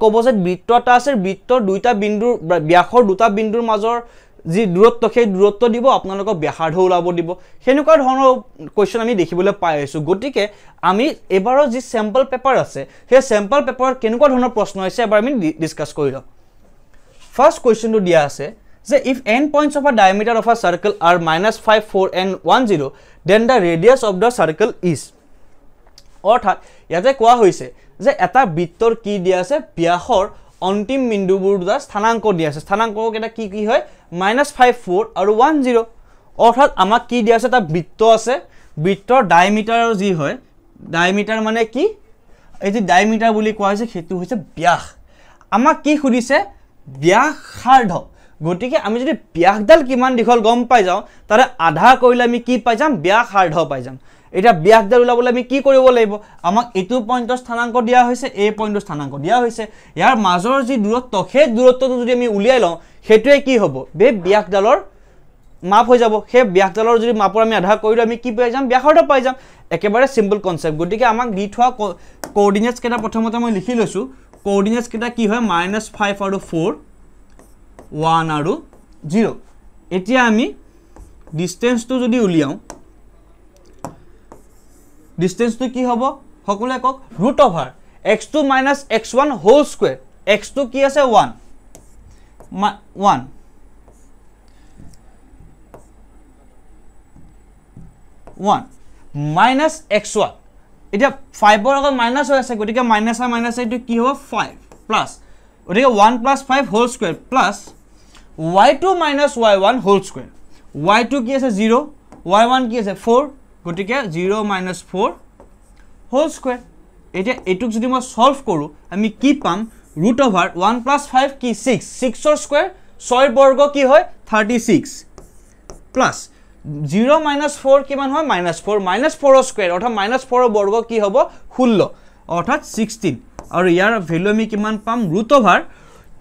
ক'ব যে বৃত্ত এটা আছে বৃত্তৰ দুইটা বিন্দুৰ ব্যাসৰ দুটা বিন্দুৰ মাজৰ যি দূৰত্ব সেই দূৰত্ব দিব আপোনালোকক ব্যাসাৰ্ধ ওলাব দিব হেনেকুৱা ধৰণৰ কোৱেশ্চন আমি দেখিবলৈ পাই আছো গতিকে আমি এবাৰৰ যি স্যাম্পল পেপাৰ আছে সেই স্যাম্পল পেপাৰত কেনেকুৱা ধৰণৰ প্ৰশ্ন আছে এবাৰ আমি ডিসকাস কৰি লওঁ ফাৰ্স্ট কোৱেশ্চনটো দিয়া আছে যে if n points of a diameter of a circle are -5 4 and 10 then the radius of the circle is অৰ্থাৎ ইয়াতে কোৱা হৈছে যে এটা বৃত্তৰ কি দিয়া আছে ব্যাসৰ অন্তিম বিন্দুবোৰ দুটা স্থানাংক দিয়া আছে স্থানাংক কেটা কি হয় -5 4 আৰু 10 অৰ্থাৎ আমাক কি দিয়া আছে এটা বৃত্ত আছে বৃত্তৰ ডায়ামিটাৰ যি হয় ডায়ামিটাৰ মানে কি এই যে ডায়ামিটাৰ বুলি কোৱা হৈছে হেতু হৈছে ব্যাস আমাক কি খুদিছে ব্যাসাৰ্ধ গটিকে আমি যদি ব্যাসডাল কিমান দীঘল গম পাই যাও তাৰে আধা কৰিলে আমি কি পাই যাম ব্যাসাৰ্ধ পাই যাম এটা ব্যাসডাল উলাবলৈ আমি কি কৰিব লাগিব আমাক এটো পইণ্টৰ স্থানাংক দিয়া হৈছে এ পইণ্টৰ স্থানাংক দিয়া হৈছে ইয়াৰ মাজৰ যি দূৰত্ব সেই দূৰত্বটো যদি আমি উলিয়াই লওঁ হেতুৱে কি হ'ব বে ব্যাসডালৰ মাপ হৈ যাব সেই ব্যাসডালৰ যদি মাপৰ আমি আধা কৰিলে আমি কি পাই যাম ব্যাসাৰ্ধ পাই যাম একেবাৰে সিম্পল কনসেপ্ট গটিকে আমাক দি থোৱা কোঅৰ্ডিনেটস কেটা প্ৰথমতে মই লিখি লৈছো কোঅৰ্ডিনেটস কেটা কি হয় -5 আৰু 4 1 আৰু 0 এতিয়া আমি ডিসটেন্সটো যদি উলিয়াও ডিসটেন্সটো কি হ'ব সকলে কক root over x2 minus x1 whole square x2 কি আছে 1 minus x1 এতিয়া 5 ৰ লগত মাইনাস হৈ আছে গটিকে মাইনাস এটো কি হ'ব 5 প্লাস গটিকে 1 plus 5 whole square plus y2 minus y1 whole square y2 কি আছে 0 y1 কি আছে 4 গটিকে 0 minus 4 whole square এটা এটুক যদি মই সলভ কৰো আমি কি পাম root over 1 plus 5 কি 6 ৰ স্কয়াৰ 6 বৰ্গ কি হয় 36 plus 0 minus 4 কিমান হয় -4 ৰ স্কয়াৰ অৰ্থাৎ -4 ৰ বৰ্গ কি হ'ব 16 অৰ্থাৎ 16 আৰু ইয়াৰ ভ্যালু আমি কিমান পাম root over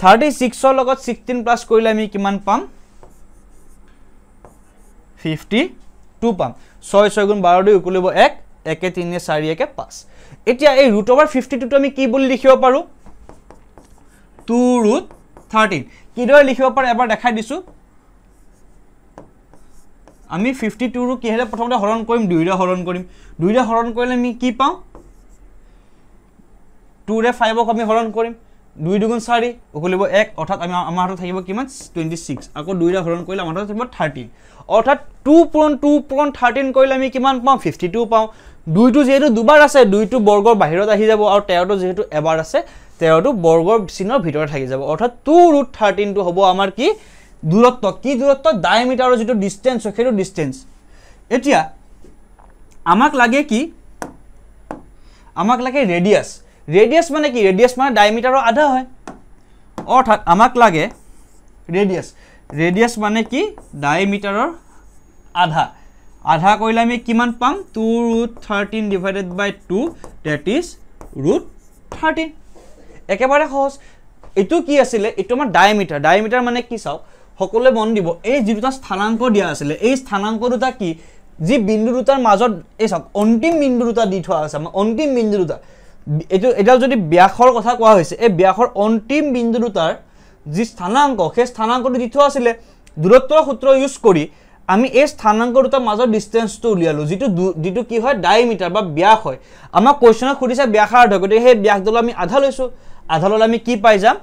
36 ৰ লগত 16 প্লাস কৰিলে আমি কিমান পাম 52 পাম 6 6 গুণ 12 ইকুৱেল হ'ব 1 1 3 4 1 5 এতিয়া এই root over 52 টো আমি কি বুলি লিখিব পাৰো 2 root 13 কিদৰে লিখিব পাৰো এবাৰ দেখাই দিছো আমি 52 ৰ কিহেৰে প্ৰথমতে হৰণ কৰিম 2 ৰে হৰণ কৰিম 2 ৰে হৰণ কৰিলে আমি কি পাম 2 ৰে 5 ক আমি হৰণ কৰিম 2 2 4 ওকলিব 1 অৰ্থাৎ আমি আমাৰ হাতত থাকিব কিমান 26 আকৌ 2 ৰে হৰণ কৰিলে আমাৰ হাতত থাকিব 13 অৰ্থাৎ 2 পূৰণ 13 কৰিলে আমি কিমান পাম 52 পাওঁ 2 টো যেহেতু দুবাৰ আছে 2 টো বৰ্গৰ বাহিৰত আহি যাব আৰু 13 টো যেহেতু এবাৰ আছে 13 টো বৰ্গৰ চিহ্নৰ ভিতৰত থাকি যাব অৰ্থাৎ 2√13 টো হ'ব আমাৰ কি দূৰত্ব কি দূৰত্ব ডায়ামিটাৰৰ যেটো ডিসটেন্স সেইটো ডিসটেন্স এতিয়া আমাক লাগে কি আমাক লাগে ৰেডিয়াস ৰেডিয়াস মানে কি ৰেডিয়াস মানে ডায়ামিটাৰৰ আধা হয় অৰ্থাৎ আমাক লাগে ৰেডিয়াস মানে কি ডায়ামিটাৰৰ আধা আধা কইলে আমি কিমান পাম 2√13 divided by 2 that is √13 একেবাৰে সহজ এটো কি আছিল এটো আমাৰ ডায়ামিটাৰ মানে কি চাও সকলে মন দিব এই যেটা স্থানাঙ্ক দিয়া আছিল এই স্থানাঙ্ক দুটা কি যি বিন্দু দুটাৰ মাজত এই সব অন্তিম বিন্দু দুটা দি থোৱা আছে অন্তিম বিন্দু দুটা এটো এডাল যদি ব্যাসৰ কথা কোৱা হৈছে এই ব্যাসৰ অন্তিম বিন্দু দুটাৰ যি স্থানাঙ্ক সেই স্থানাঙ্কটো দি থোৱা আছিল দূৰত্বৰ সূত্ৰ ইউজ কৰি আমি এই স্থানাঙ্ক দুটাৰ মাজৰ ডিসটেন্সটো উলিয়ালো যেটো কি হয় ডায়ামিটাৰ বা ব্যাস হয় আমাৰ কোৱেশ্চনত খুদিছে ব্যাসাৰ্ধ গতে সেই ব্যাসডল আমি আধা লৈছো আধা ললে আমি কি পাই যাম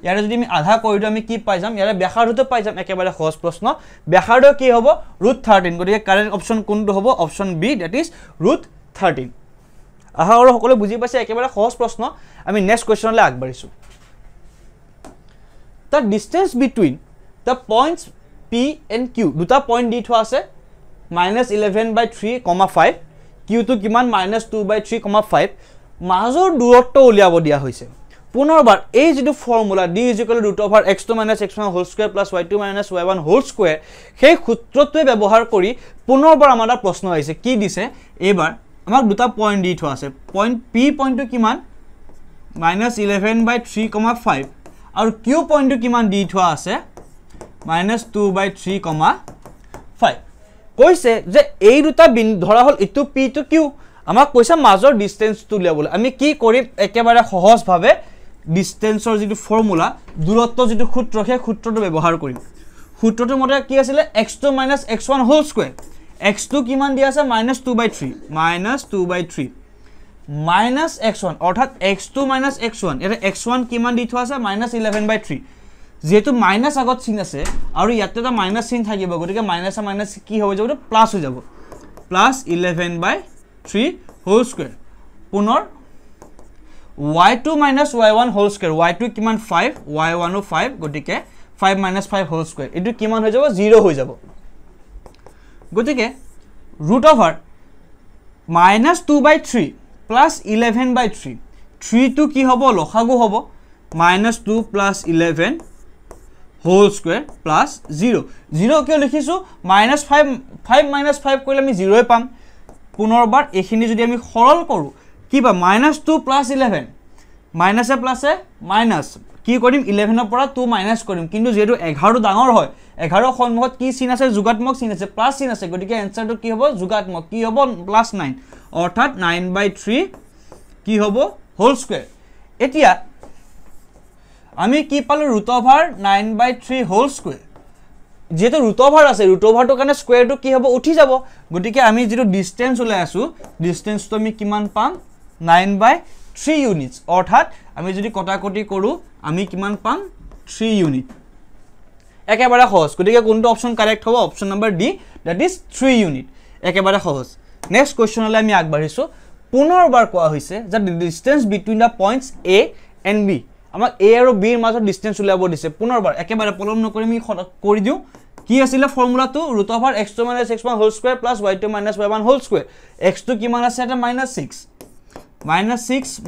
ইয়াৰে যদি আমি আধা কৰি দিও আমি কি পাই যাম ইয়াৰে ব্যাসাৰ্ধটো পাই যাম একেবাৰে সহজ প্ৰশ্ন ব্যাসাৰ্ধ কি হ'ব √13 গতিকে কাৰেক্ট অপচন কোনটো হ'ব অপচন বি দ্যাট ইজ √13 আহা আৰু সকলো বুজি পাইছে একেবাৰে সহজ প্ৰশ্ন আমি নেক্সট কোৱেশ্চনলৈ আগবাঢ়িছো the distance between the points P and Q দুটা পইণ্ট দি থোৱা আছে -11/3, 5 Q টো কিমান -2/3, 5 মাজৰ দূৰত্ব উলিয়াব দিয়া হৈছে পুনৰবাৰ এই যেটো formula d √x2 - x1 whole square plus y2 - y1 whole square সেই সূত্ৰটোৱে ব্যৱহাৰ কৰি পুনৰবাৰ আমাৰ প্ৰশ্ন আহিছে কি দিছে এবাৰ আমাক দুটা পইণ্ট দি থোৱা আছে পইণ্ট P পইণ্টটো কিমান -11/3, 5 আৰু Q পইণ্টটো কিমান দি থোৱা আছে -2/3, 5 কৈছে যে এই দুটা বিন্দু ধৰা হল ইটো P টু Q আমাক কৈছে মাজৰ ডিসটেন্সটো উলিয়াবলৈ আমি কি কৰিম একেবাৰে সহজ ভাবে ডিসটেন্সৰ যেটো ফৰ্মুলা দূৰত্ব যেটো সূত্ৰ সেই সূত্ৰটো ব্যৱহাৰ কৰিম সূত্ৰটোৰ মতে কি আছিল x2 - x1 whole square x2 কিমান দিয়া আছে -2/3, -x1 অৰ্থাৎ x2 - x1 এটা x1 কিমান দি থোৱা আছে -11/3 যেহেতু মাইনাস আগত চিন আছে আৰু ইয়াতে এটা মাইনাস চিন থাকিব গতিকে মাইনাস মাইনাস কি হৈ যাব প্লাস হৈ যাব +11/3 whole square পুনৰ y2 - y1 whole square y2 কিমান 5 y1 ও 5 গতিকে 5 - 5 whole square এটো কিমান হৈ যাব 0 হৈ যাব গতিকে √2/3 +11/3 3 টো কি হ'ব লসাগু হ'ব -2 + 11 whole square plus 0 0 কিয় লিখিছো -5 কৰিলে আমি 0 এ পাম পুনৰবাৰ এখিনি যদি আমি সৰল কৰো কি বা -2 + 11 মাইনাসে প্লাসে মাইনাস কি কৰিম 11 ৰ পৰা 2 মাইনাস কৰিম কিন্তু যেটো 11 ডাঙৰ হয় 11 সন্মুখত কি চিন আছে যোগাত্মক চিন আছে প্লাস চিন আছে গতিকে আনসাৰটো কি হ'ব যোগাত্মক কি হ'ব +9 অৰ্থাৎ 9/3 কি হ'ব হোল স্কয়াৰ এতিয়া আমি কি পালো √9/3 হোল স্কয়াৰ যেটো √ওভাৰ আছে √ওভাৰটো কাৰণে স্কয়াৰটো কি হ'ব উঠি যাব গতিকে আমি যেটো ডিসটেন্স উলাই আছো ডিসটেন্সটো আমি কিমান পাম 9/3 ইউনিটস অৰ্থাৎ আমি যদি কটাকটি কৰো আমি কিমান পাম 3 ইউনিট একেবাৰে সহজ গতিকে কোনটো অপচন কাৰেক্ট হ'ব option number D that is 3 unit একেবাৰে সহজ নেক্সট কোৱেশ্চনলৈ আমি আগবাঢ়িছো পুনৰবাৰ কোৱা হৈছে যে distance between the points A and B আমাক A আৰু B ৰ মাজৰ ডিসটেন্স উলিয়াব দিছে পুনৰবাৰ একেবাৰে পলম নকৰি আমি কৰি দিও কি আছিল ফৰ্মুলাটো √x2 - x1 whole square plus y2 - y1 whole square x2 কিমান আছে এটা -6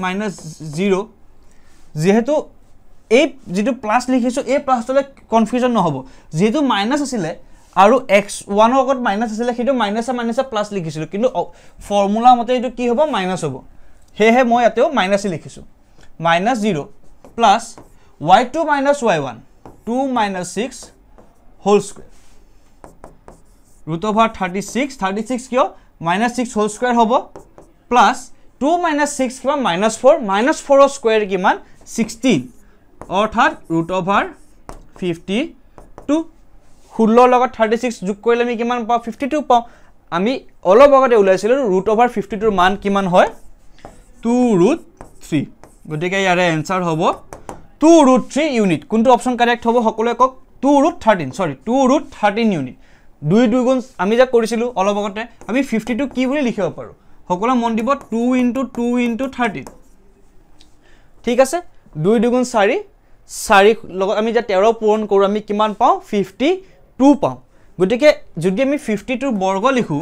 -0 যেহেতু এই যেটো প্লাস লিখিছো এই প্লাসটোলে কনফিউজন নহব যেহেতু মাইনাস আছিল আৰু x1 ৰ আগত মাইনাস আছিল হেতু মাইনাসে মাইনাসে প্লাস লিখিছিল কিন্তু ফৰ্মুলা মতে এটো কি হ'ব মাইনাস হ'ব হেহে মই ইয়াতেও মাইনাসে লিখিছো -0 plus y2 - y1 2 - 6 whole square √36 কিয় -6 whole square হ'ব plus 2 - 6 কিমান -4 -4 ৰ স্কয়াৰ কিমান 16 অৰ্থাৎ √52 16 লগত 36 যোগ কৰিলে আমি কিমান পাওঁ 52 পাওঁ আমি অলপ আগতে ওলাইছিল √52 ৰ মান কিমান হয় 2√3 গতিকে ইয়াৰ আনসাৰ হ'ব 2√3 ইউনিট কোনটো অপচন কাৰেক্ট হ'ব সকলোৱে কক 2√13 ইউনিট 2 দুগুণ আমি যা কৰিছিলো অলপ আগতে আমি 52 কি বুলি লিখিব পাৰো সকলো মন দিব 2 * 2 * 13 ঠিক আছে 2 দুগুণ 4 4 লগত আমি যা 13 পূৰণ কৰো আমি কিমান পাওঁ 52 পাওঁ গতিকে যদি আমি 52 বৰ্গ লিখো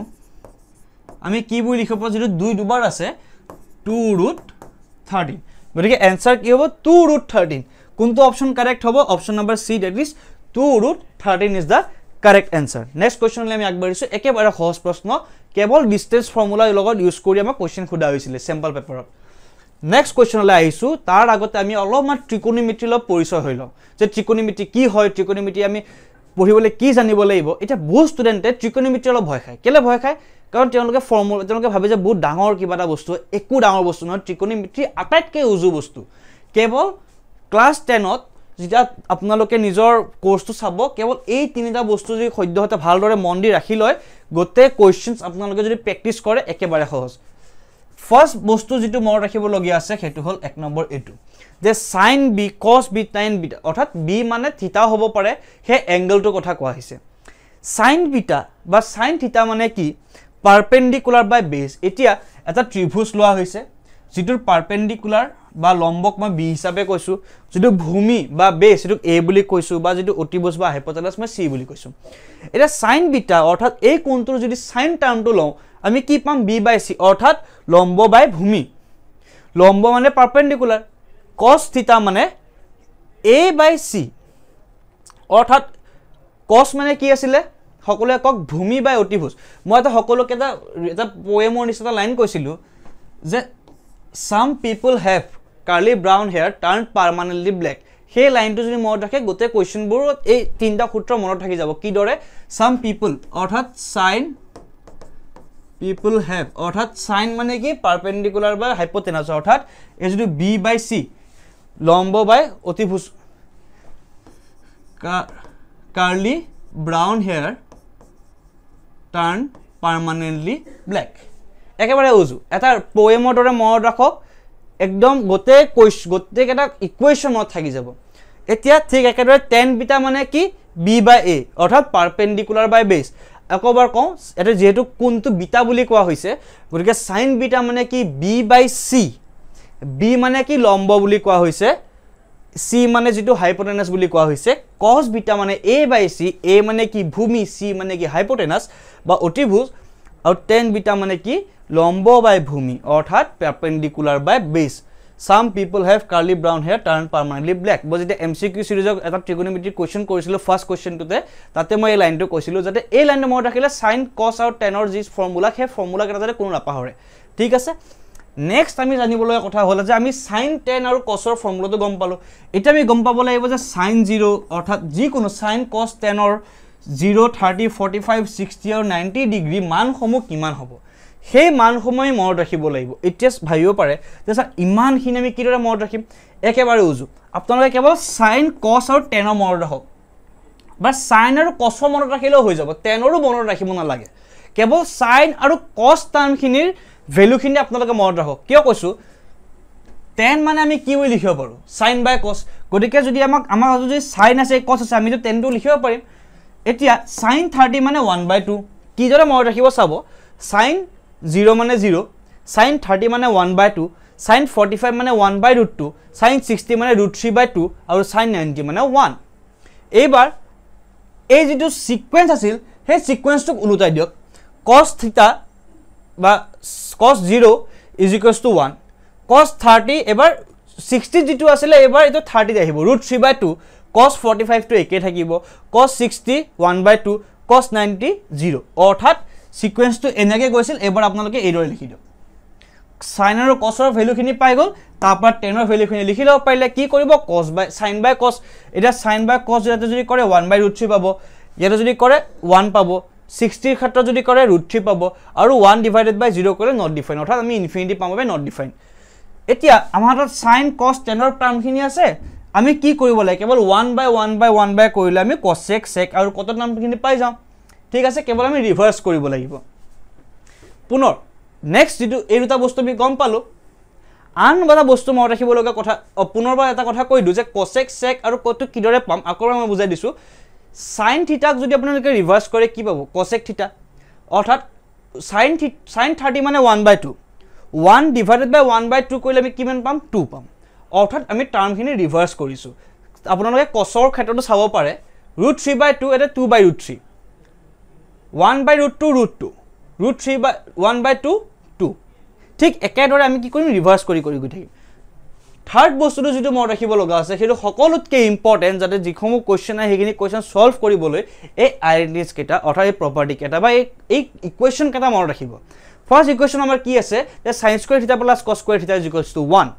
আমি কি বুলি লিখিব পাৰো যেটো 2 দুবাৰ আছে 2√13 গতিকে आंसर কি হ'ব 2√13 কোনটো অপচন কারেক্ট হ'ব option number see that is 2√13 is the correct answer next question লৈ আমি আগবাঢ়িছো একেবাৰে সহজ প্ৰশ্ন কেৱল ডিসটেন্স ফৰ্মুলা লগত ইউজ কৰি আমাৰ কোশ্চন খুদা হৈছিল স্যাম্পল পেপাৰত নেক্সট কোশ্চন লৈ আহিছো তাৰ আগতে আমি অলপমান ত্ৰিকোণমিতি লৈ পৰিচয় হৈ লওঁ যে ত্ৰিকোণমিতি কি হয় ত্ৰিকোণমিতি আমি পঢ়িবলৈ কি জানিব লাগিব এটা বহুত ষ্টুডেন্টে ত্ৰিকোণমিতি অলপ ভয় খায় কেলে ভয় খায় কাৰণ তেওঁলোকে ফৰ্মুলা তেওঁলোকে ভাবে যে বহুত ডাঙৰ কিবা এটা বস্তু একো ডাঙৰ বস্তু নহয় ত্ৰিকোণমিতি আটাইতকৈ উজু বস্তু কেৱল ক্লাস 10 ত যেটা আপোনালোকে নিজৰ কোৰ্সটো চাব কেৱল এই তিনিটা বস্তু যদি সদ্যহতে ভালদৰে মন দি ৰাখি লয় গতে কোৱেশ্চনছ আপোনালোকে যদি প্ৰেক্টিস কৰে একেবাৰে সহজ ফাৰ্স্ট বস্তু যেটো মন ৰাখিব লগিয়া আছে হেতু হল এক নম্বৰ এটো যে sin b cos b tan b অৰ্থাৎ b মানে থিতা হ'ব পাৰে হে এংগলটো কথা কোৱা হৈছে sin বিটা বা sin থিতা মানে কি পাৰপেন্ডিকুলাৰ বাই বেস এতিয়া এটা ত্ৰিভুজ লোৱা হৈছে যেটোৰ পারপেন্ডিকুলার বা লম্বক মই বি হিচাপে কৈছো যেটো ভূমি বা বেস এটো a বুলি কৈছো বা যেটো অতিভুজ বা হাইপোটেনাস মই c বুলি কৈছো এটা sin বিটা অৰ্থাৎ এই কোণটোৰ যদি sin টাৰ্মটো লওঁ আমি কি পাম b বাই c অৰ্থাৎ লম্ব বাই ভূমি লম্ব মানে পাৰপেন্ডিকুলাৰ cos থিতা মানে a বাই c অৰ্থাৎ cos মানে কি আছিল সকলোৱে কক ভূমি বাই অতিভুজ মই এটা সকলোকে এটা পোয়েমৰ নিচিনা লাইন কৈছিলো যে some people have curly brown hair turned permanently black সেই লাইনটো যদি মনত ৰাখে গোটে কোৱেশ্চনবোৰ এই তিনটা সূত্ৰ মনত থাকি যাব কি দৰে some people অৰ্থাৎ sin people have অৰ্থাৎ sin মানে কি পাৰপেন্ডিকুলাৰ বা হাইপোটেনাস অৰ্থাৎ এই যদি b বাই c লম্ব বাই অতিভুজ curly brown hair turn permanently black একেবাৰে উজু এটা পোয়েমৰ দৰে মনত ৰাখক একদম গোটে এটা ইকুৱেচন মনত থাকি যাব এতিয়া ঠিক একেদৰে tan বিটা মানে কি b বাই a অৰ্থাৎ পাৰপেন্ডিকুলাৰ বাই বেস একবাৰ কওঁ এটা যেহেতু কোনটো বিটা বুলি কোৱা হৈছে গতিকে sin বিটা মানে কি b বাই c b মানে কি লম্ব বুলি কোৱা হৈছে c মানে যেটো হাইপোটেনাস বুলি কোৱা হৈছে cos বিটা মানে a বাই c a মানে কি ভূমি c মানে কি হাইপোটেনাস বা অতিভুজ আৰু tan বিটা মানে কি লম্ব বাই ভূমি অৰ্থাৎ perpendicular by base some people have curly brown hair turned permanently black বজিতে MCQ সিৰিজৰ এটা ত্ৰিকোণমিতি কোৱেশ্চন কৰিছিল ফাৰ্স্ট কোৱেশ্চনটোতে তাতে মই এই লাইনটো কৈছিলো যাতে এই লাইনটো মনত ৰাখিলে sin cos আৰু tan ৰ যি ফৰ্মুলা হে ফৰ্মুলা কেটা যাতে কোনো নাপাহৰে ঠিক আছে নেক্সট আমি জানিবলৈ কথা হল যে আমি sin tan আৰু cos ৰ ফৰ্মুলাটো গম পালো এটা আমি গম পাব লাগিব যে sin 0 অৰ্থাৎ যি কোনো sin cos tan ৰ 0 30 45 60 আৰু 90 ডিগ্ৰী মান সমূহ কিমান হ'ব সেই মান সময় মনত ৰাখিব লাগিব ইটেস ভাইও পাৰে যে স্যাৰ ইমান খিনি আমি কিদৰে মনত ৰাখিম একেবাৰে উজু আপোনালোকে কেৱল sin cos আৰু tan মনত ৰাখক বা sin আৰু cos মনত ৰাখিলেও হৈ যাব tan ৰো মনত ৰাখিব নালাগে কেৱল sin আৰু cos টাৰ্ম খিনিৰ ভ্যালু খিনি আপোনালোকে মনত ৰাখক কিয় কৈছো tan মানে আমি কি বুলি লিখিব পাৰো sin বাই cos গতিকে যদি আমাৰ যদি sin আছে cos আছে আমি তো tan টো লিখিব পাৰিম এতিয়া sin 30 মানে 1/2 কি দৰে মনত ৰাখিব চাব sin 0 মানে 0 sin 30 মানে 1/2 sin 45 মানে 1/√2 sin 60 মানে √3/2 আৰু sin 90 মানে 1 এইবাৰ এই যেটো সিকোয়েন্স আছিল হে সিকোয়েন্সটো উলুটাই দিয়ক cos থিতা বা cos 0 = 1 cos 30 এবাৰ 60 যেটো আছিল এবাৰ এটো 30 আহিব √3/2 cos 45 টো একে থাকিব cos 60 1/2 cos 90 0 অৰ্থাৎ সিকোয়েন্স তো এনেকে গৈছিল এবাৰ আপোনালোকে এইদৰে লিখি দিও sin আৰু cos ৰ ভ্যালু খিনি পাই গল তাৰপৰা tan ৰ ভ্যালু খিনি লিখি লও পাইলে কি কৰিব cos বাই sin বাই cos এটা sin বাই cos যেটা যদি কৰে 1/√3 পাব ইয়াতে যদি কৰে 1 পাব 60 ৰ ক্ষেত্ৰত যদি কৰে √3 পাব আৰু 1/0 কৰে নট ডিফাইন অৰ্থাৎ আমি ইনফিনিটি পাম বাবে নট ডিফাইন এতিয়া আমাৰ হাতত sin cos tan ৰ টাৰ্ম খিনি আছে আমি কি কৰিব লাগে কেৱল 1/1/1 কৰিলে আমি cosec sec আৰু cot নামখিনি পাই যাম ঠিক আছে কেৱল আমি ৰিভাৰ্স কৰিব লাগিব পুনৰ নেক্সট যেটো এই দুটা বস্তু আমি গম পালো আন এটা বস্তু মই ৰাখিব লগা কথা পুনৰবাৰ এটা কথা কৈ দিও যে cosec sec আৰু cot কিদৰে পাম আকৌ মই বুজাই দিছো sin θ ক যদি আপোনালোকে ৰিভাৰ্স কৰে কি পাব cosec θ অৰ্থাৎ sin 30 মানে 1/2 1 divided by 1/2 কৰিলে আমি কিমান পাম 2 পাম অৰ্থাৎ আমি টাৰ্মখিনি ৰিভাৰ্স কৰিছো আপোনালোকে cosৰ ক্ষেত্ৰটো চাব পাৰে √3/2 এটা 2/√3 1/√2 √2 √3/1/2 2 ঠিক একেদৰে আমি কি কৰিম ৰিভাৰ্স কৰি গৈ থাকিম থাৰ্ড বস্তুটো যেটো মই ৰাখিব লগা আছে হেতু সকলোতকৈ ইম্পৰ্টেন্ট যাতে যিসমূহ কোৱেশ্চন আহে হেখিনি কোৱেশ্চন সলভ কৰিবলৈ এই আইডেন্টিটিজ কেটা অৰ্থাৎ এই প্ৰপাৰ্টি কেটা বা এই ইকুৱেশ্চন কেটা মনত ৰাখিব ফাৰ্স্ট ইকুৱেশ্চন আমাৰ কি আছে যে sin square θ plus cos square θ 1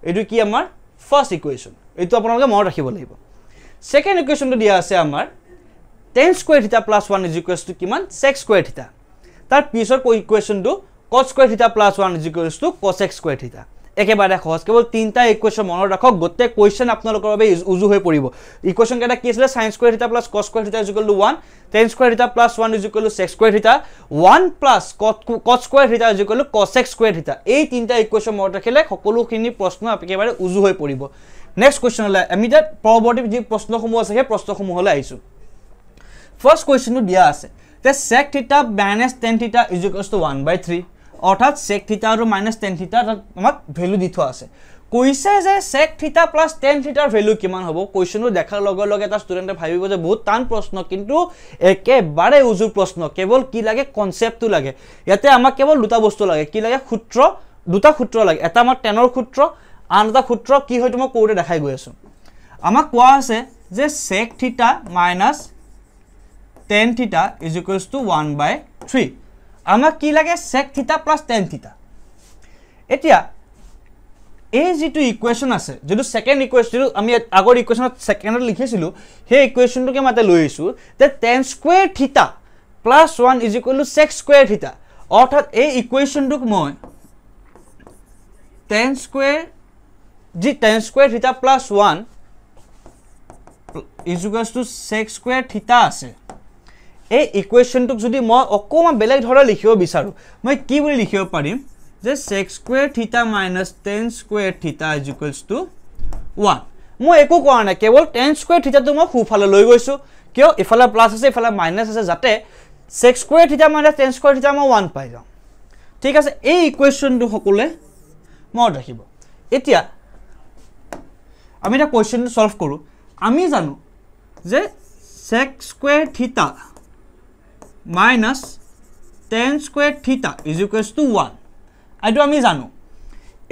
এটো কি আমাৰ ফাৰ্স্ট ইকুৱেশ্চন এটো আপোনালোকে মনত ৰাখিব লাগিব সেকেন্ড ইকুৱেশ্চনটো দিয়া আছে আমাৰ tan স্কয়াৰ θ প্লাস 1 কিমান sec স্কয়াৰ θ তাৰ পিছৰ ইকুৱেশ্চনটো cos square θ plus 1 cosec square θ একেবাৰে সহজ কেৱল তিনটা ইকুৱেশ্চন মনত ৰাখক গতে কোৱেশ্চন আপোনালোকৰ বাবে উজু হৈ পৰিব ইকুৱেশ্চন কেটা কি আছিল sin square θ plus cos square θ 1 tan square θ plus 1 sec square θ 1 plus cos square θ cosec square θ এই তিনটা ইকুৱেশ্চন মনত ৰাখিলে সকলোখিনি প্ৰশ্ন একেবাৰে উজু হৈ পৰিব নেক্সট কোৱেশ্চনলৈ আমি যে পৰৱৰ্তী যি প্ৰশ্নসমূহ আছে সেই প্ৰশ্নসমূহলৈ আইছো ফাৰ্স্ট কোৱেশ্চনটো দিয়া আছে যে sec θ minus tan θ 1/3 অৰ্থাৎ sec θ আৰু minus tan θ আমাক ভ্যালু দি থোৱা আছে কৈছে যে sec θ plus tan θ ৰ ভ্যালু কিমান হ'ব কোৱেশ্চনটো দেখাৰ লগে লগে এটা ষ্টুডেন্টে ভাবিব যে বহুত টান প্ৰশ্ন কিন্তু একেবাৰে উজু প্ৰশ্ন কেৱল কি লাগে কনসেপ্টটো লাগে ইয়াতে আমাক কেৱল দুটা বস্তু লাগে কি লাগে সূত্ৰ দুটা সূত্ৰ লাগে এটা আমাৰ tan ৰ সূত্ৰ আন এটা সূত্ৰ কি হয়তো মই কোডে দেখাই গৈ আছো আমাক কোৱা আছে যে sec θ minus tan θ 1/3 আমাক কি লাগে sec θ plus tan θ এতিয়া এই যেটো ইকুৱেশ্চন আছে যেটো সেকেন্ড ইকুৱেশ্চন আমি আগৰ ইকুৱেশ্চনত সেকেন্ডত লিখিছিলো সেই ইকুৱেশ্চনটোকে মাতে লৈছো যে tan square θ plus 1 sec square θ অৰ্থাৎ এই ইকুৱেশ্চনটোক মই tan square θ plus 1 sec square θ আছে এই ইকুৱেশ্চনটোক যদি মই অকমা বেলেগ ধৰণে লিখিব বিচাৰো মই কি বুলি লিখিব পাৰিম যে sec square θ minus tan square θ 1 মই একো কৰা নাই কেৱল tan স্কয়াৰ θ টো মই খুফালে লৈ গৈছো কিয় ইফালে প্লাস আছে ইফালে মাইনাস আছে যাতে sec square θ minus tan square θ মই 1 পাই যাম ঠিক আছে এই ইকুৱেশ্চনটো সকলে মনত ৰাখিব এতিয়া আমি এটা কোৱেশ্চনটো সলভ কৰো আমি জানো যে sec square θ minus tan square θ 1 আইটো আমি জানো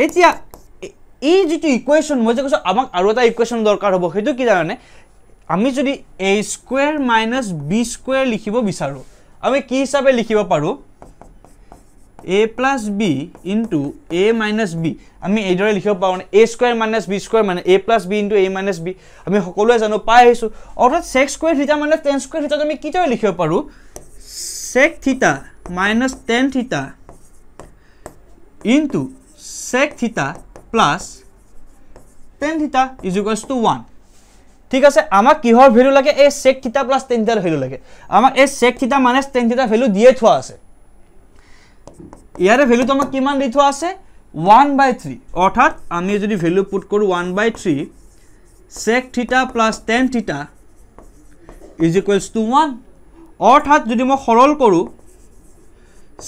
এতিয়া এই যেটো ইকুৱেশ্চন মই যে কৈছো আমাক আৰু এটা ইকুৱেশ্চন দৰকাৰ হ'ব হেতু কি জানে আমি যদি a square minus b square লিখিব বিচাৰো আমি কি হিচাপে লিখিব পাৰো a plus b into a minus b আমি এইদৰে লিখিব পাৰো a square minus b square মানে a plus b into a minus b আমি সকলোৱে জানো পাই আহিছো অৰ্থাৎ sec square θ minus tan square θ আমি কিদৰে লিখিব পাৰো sec θ minus tan θ into sec θ plus tan θ is equals to 1 ঠিক আছে আমাক কিহৰ ভ্যালু লাগে এই sec θ plus tan θ ৰ ভ্যালু লাগে আমাক এই sec θ minus tan θ ভ্যালু দিয়ে থোৱা আছে ইয়াৰে ভ্যালু তো আমাক কিমান দি থোৱা আছে 1/3 অৰ্থাৎ আমি যদি ভ্যালু পুট কৰো 1/3 sec θ plus tan θ is equals to 1 অৰ্থাৎ যদি মই সৰল কৰো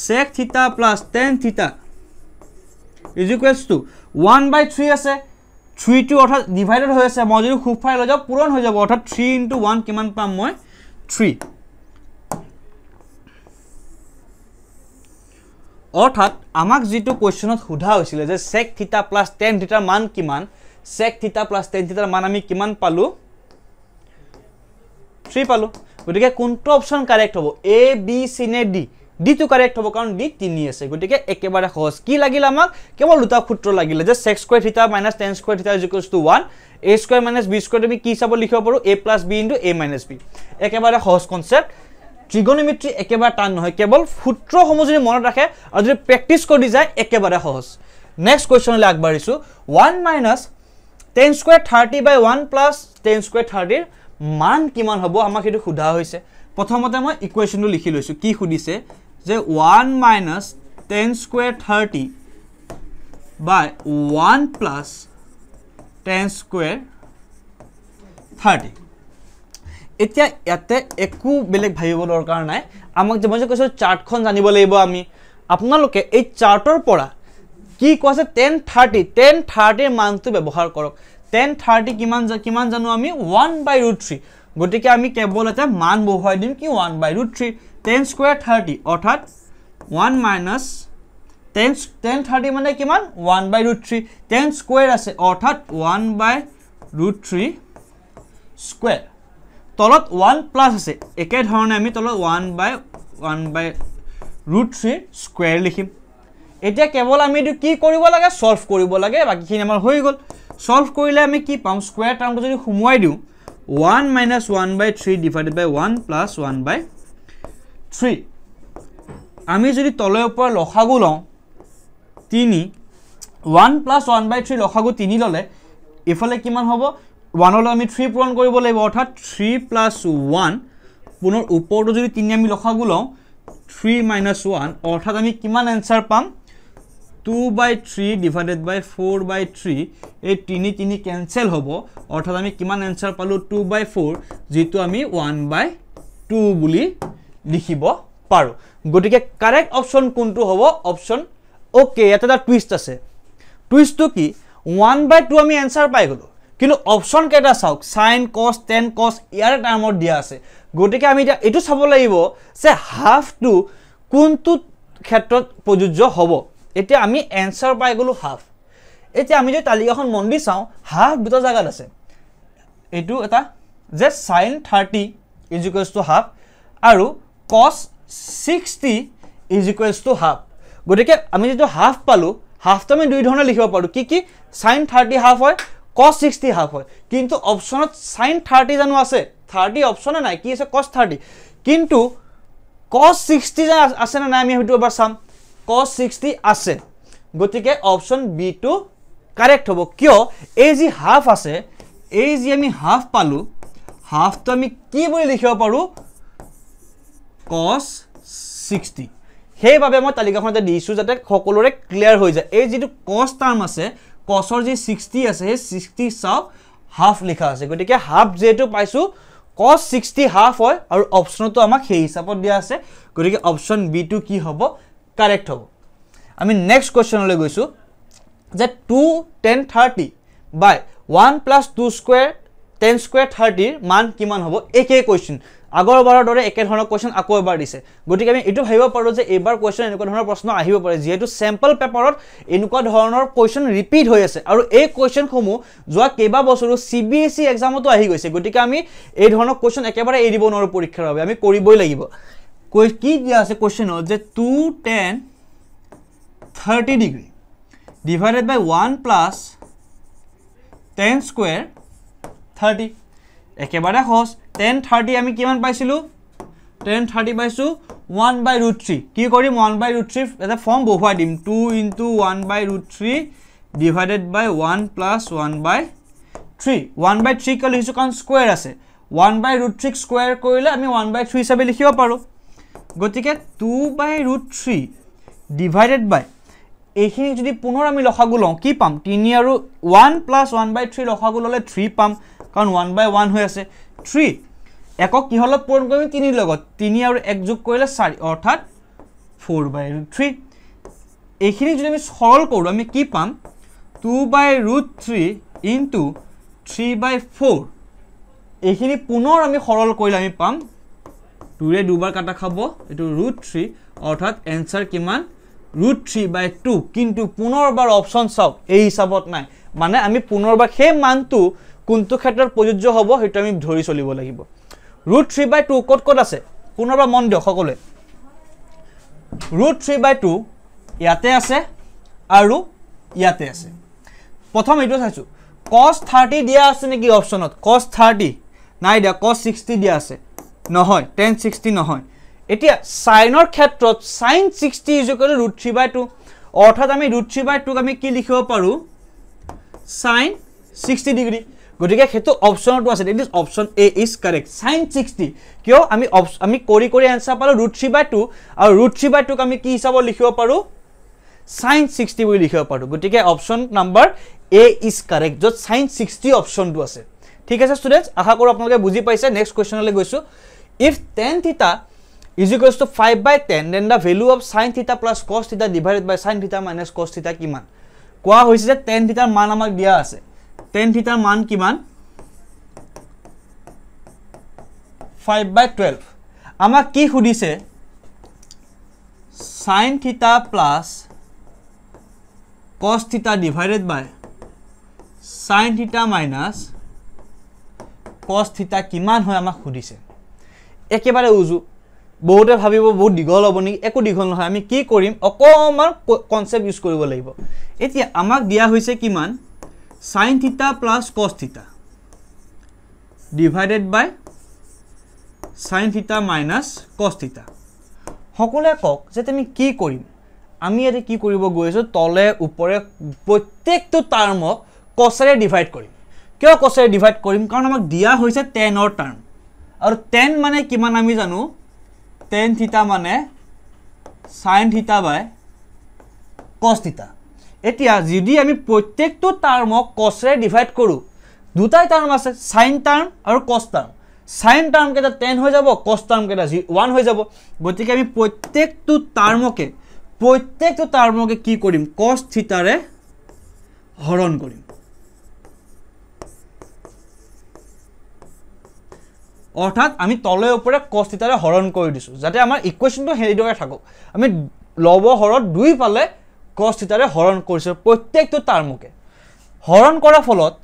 sec θ plus tan θ is equals to 1/3 আছে 3 টো অৰ্থাৎ ডিভাইডেড হৈ আছে মই যদি খুফাই লৈ যাও পূৰণ হৈ যাব অৰ্থাৎ 3 into 1 কিমান পাম মই 3 অৰ্থাৎ আমাক যেটো কোৱেশ্চনত সোধা হৈছিল যে sec θ plus tan θ ৰ মান কিমান sec θ plus tan θ ৰ মান আমি কিমান পালো 3 পালো গতিকে কোনটো অপচন কাৰেক্ট হ'ব a b c নে d d to correct hobo karon d 3 ase gotike ekebare khoz ki lagil amak kebol duta khutro lagile je sec square theta minus tan square theta is equals to 1 a square minus b square to ki hisabo likhibo paru a plus b into a minus b ekebare khoz concept trigonometry ekebare tan nohoy kebol khutro homo jodi monot rakhe aru jodi practice kori jay ekebare khoz next question le agbarisu 1 minus tan square 30 by 1 plus tan square 30 মান কিমান হ'ব আমাক এটো খুদা হৈছে প্ৰথমতে মই ইকুৱেচনটো লিখি লৈছো কি খুদিছে যে 1 minus tan square 30 by 1 plus tan square 30 এতিয়া ইয়াতে একো বেলেগ ভাবিব দৰকাৰ নাই আমাক যে মই কৈছো চাৰ্টখন জানিব লাগিব আমি আপোনালোকে এই চাৰ্টৰ পৰা কি কৈছে tan 30 এৰ মানটো ব্যৱহাৰ কৰক tan 30 কিমান জানো আমি 1/√3 গটিকে আমি কেৱল এটা মান বহুৱাই দিম কি 1/√3 tan square 30 অৰ্থাৎ 1 minus tan 30 মানে কিমান 1/√3 tan square আছে অৰ্থাৎ 1/√3 square তলত 1 প্লাস আছে একে ধৰণে আমি তলত 1/√3 স্কয়াৰ লিখিম এতিয়া কেৱল আমি এটো কি কৰিব লাগে সলভ কৰিব লাগে বাকিখিনি আমাৰ হৈ গল সলভ কৰিলে আমি কি পাম স্কয়াৰ টাৰ্মটো যদি সুমুৱাই দিও 1 minus 1/3 divided by 1 plus 1/3 আমি যদি তলৰ ওপৰ লসাগু লওঁ 3 1 plus 1/3 লসাগু 3 ললে ইফালে কিমান হ'ব 1 হলে আমি 3 পূৰণ কৰিব লাগিব অৰ্থাৎ 3 plus 1 পুনৰ ওপৰটো যদি 3 আমি লসাগু লওঁ 3 minus 1 অৰ্থাৎ আমি কিমান आंसर পাম 2/3 divided by 4/3 এই 3 ক্যান্সেল হ'ব অৰ্থাৎ আমি কিমান आंसर পালো 2/4 যেটো আমি 1/2 বুলি লিখিব পাৰো গটিকে কারেক্ট অপশন কোনটো হ'ব অপশন ওকে এটা টুইষ্ট আছে টুইষ্টটো কি 1/2 আমি आंसर পাই গলো কিন্তু অপশন কেটা চাওক sin cos tan cos ইয়াৰ টাৰ্মত দিয়া আছে গটিকে আমি এটো চাব লাগিব যে হাফ টু কোনটো ক্ষেত্ৰত প্ৰযোজ্য হ'ব এতিয়া আমি आंसर পাই গলো হাফ এতিয়া আমি যে তালিকাখন মন্দি চাও হাফ দুটা জায়গাত আছে এটো এটা যে sin 30 হাফ আৰু cos 60 হাফ গটিকে আমি যেটো হাফ পালো হাফটো আমি দুই ধৰণে লিখিব পাৰো কি sin 30 হাফ হয় cos 60 হাফ হয় কিন্তু অপশনত sin 30 জানো আছে 30 অপশনে নাই কি আছে cos 30 কিন্তু cos 60 আছে না নাই আমি হেতু এবাৰ চাম cos 60 আছে গটিকে অপশন বি টু কারেক্ট হ'ব কিয় এই যে হাফ আছে এই যে আমি হাফ পালো হাফ তো আমি কি বুলি লিখিব পাৰো cos 60 হেইভাবে মই তালিকাখনতে দিছো যাতে সকলোৰে ক্লিয়াৰ হৈ যায় এই যেটো cos টাৰ্ম আছে cosৰ যে 60 আছে সেই 60 চাও হাফ লিখা আছে গটিকে হাফ যেটো পাইছো cos 60 হাফ হয় আৰু অপশনটো আমাক সেই হিচাপত দিয়া আছে গটিকে অপশন বি টু কি হ'ব কারেক্ট হ'ব আমি নেক্সট কোৱেশ্চনলৈ গৈছো যে 2 tan 30 by 1 plus 2 square tan square 30 এর মান কিমান হ'ব একে কোৱেশ্চন আগৰ বাৰৰ দৰে একে ধৰণৰ কোৱেশ্চন আকৌ এবাৰ দিছে গটিকে আমি এটো ভাবিব পাৰো যে এবাৰ কোৱেশ্চন এনেকুৱা ধৰণৰ প্ৰশ্ন আহিব পাৰে যেহেতু স্যাম্পল পেপাৰত এনেকুৱা ধৰণৰ কোৱেশ্চন ৰিপিট হৈ আছে আৰু এই কোৱেশ্চন সমূহ যোৱা কেবা বছৰো সিবিএসই এক্সামতো আহি গৈছে গটিকে আমি এই ধৰণৰ কোৱেশ্চন একেবাৰে এৰি দিব নোৱাৰো পৰীক্ষাৰ বাবে আমি কৰিবই লাগিব কি দিয়া আছে কোৱেশ্চনত যে 2 tan 30 degree divided by 1 plus tan square 30 একেবাৰে সহজ tan 30 আমি কিমান পাইছিলো tan 30 পাইছো 1/√3 কি কৰিম 1/√3 এটা ফৰ্ম বহুৱাই দিম 2 into 1/√3 divided by 1 plus 1/3 1/3 কল হিসু কান স্কয়াৰ আছে 1/√3 স্কয়াৰ কৰিলে আমি 1/3 হিচাপে লিখিব পাৰো গতিকে 2/√3 divided by এইখিনি যদি পুনৰ আমি লসাগু লওঁ কি পাম 3 আৰু 1 plus 1/3 লসাগু ললে 3 পাম কাৰণ 1/1 হৈ আছে 3 একক কি হলত পূৰণ কৰিম 3 লগত 3 আৰু 1 যোগ কৰিলে 4 অৰ্থাৎ 4/3 এইখিনি যদি আমি সৰল কৰো আমি কি পাম 2/√3 into 3/4 এইখিনি পুনৰ আমি সৰল কৰিলে আমি পাম 2 ৰে দুবাৰ কাটা খাব এটো √3 অৰ্থাৎ आंसर কিমান √3/2 কিন্তু পুনৰবাৰ অপচন চাও এই হিচাপত নাই মানে আমি পুনৰবাৰ সেই মানটো কোনটো ক্ষেত্ৰত প্ৰযোজ্য হ'ব হেতু আমি ধৰি চলিব লাগিব √3/2 কত আছে পুনৰবাৰ মন দিয়ক সকলে √3/2 ইয়াতে আছে আৰু ইয়াতে আছে প্ৰথম এটো চাইছো cos 30 দিয়া আছে নেকি অপচনত cos 30 নাই দিয়া cos 60 দিয়া আছে নহয় tan 60 নহয় এতিয়া সাইনৰ ক্ষেত্ৰত sin 60 √3/2 অৰ্থাৎ আমি √3/2 আমি কি লিখিব পাৰো sin 60 ডিগ্ৰী গতিকে হেতু অপচনটো আছে it is option A is correct sin 60 কিয় আমি কৰি আনসাৰ পালো √3/2 আৰু √3/2 ক আমি কি হিচাপত লিখিব পাৰো sin 60 বুলি লিখিব পাৰো গতিকে option number A is correct যত sin 60 অপচনটো আছে ঠিক আছে স্টুডেন্টস আশা কৰো আপোনালোকে বুজি পাইছে নেক্সট কোৱেশ্চনলৈ গৈছো if tan theta is equals to 5/10 then the value of sin theta plus cos theta divided by sin theta minus cos theta কিমান কোৱা হৈছে যে tan theta ৰ মান আমাক দিয়া আছে tan theta ৰ মান কিমান 5/12 আমাক কি খুদিছে sin theta plus cos theta divided by sin theta minus cos theta কিমান হয় আমাক খুদিছে একেবাৰে উজু বহুতে ভাবিব বহুত দীঘল হ'ব নি একো দীঘল নহয় আমি কি কৰিম অকমান কনসেপ্ট ইউজ কৰিব লাগিব এতিয়া আমাক দিয়া হৈছে কিমান sin theta plus cos theta divided by sin theta minus cos theta সকলে কক যে তুমি কি কৰিম আমি এতে কি কৰিব গৈছো তলে উপৰে প্ৰত্যেকটো টাৰ্মক cosৰে ডিভাইড কৰিম কিয় cosৰে ডিভাইড কৰিম কাৰণ আমাক দিয়া হৈছে tan ৰ টাৰ্ম আৰু tan মানে কিমান আমি জানো tan theta মানে sin theta by cos theta এতিয়া যদি আমি প্ৰত্যেকটো টাৰ্মক cosৰে ডিভাইড কৰো দুটাই টাৰ্ম আছে sin টাৰ্ম আৰু cos টাৰ্ম sin টাৰ্ম কেটা 10 হৈ যাব cos টাৰ্ম কেটা 1 হৈ যাব গতিকে আমি প্ৰত্যেকটো টাৰ্মকে কি কৰিম cos theta ৰে হৰণ কৰিম অৰ্থাৎ আমি তলে উপৰে cos theta ৰে হৰণ কৰি দিছো যাতে আমাৰ ইকুৱেশনটো হেৰিদৰে থাকক আমি লব হৰত দুই পালে cos theta ৰে হৰণ কৰিছো প্ৰত্যেকটো টাৰ্মকে হৰণ কৰাৰ ফলত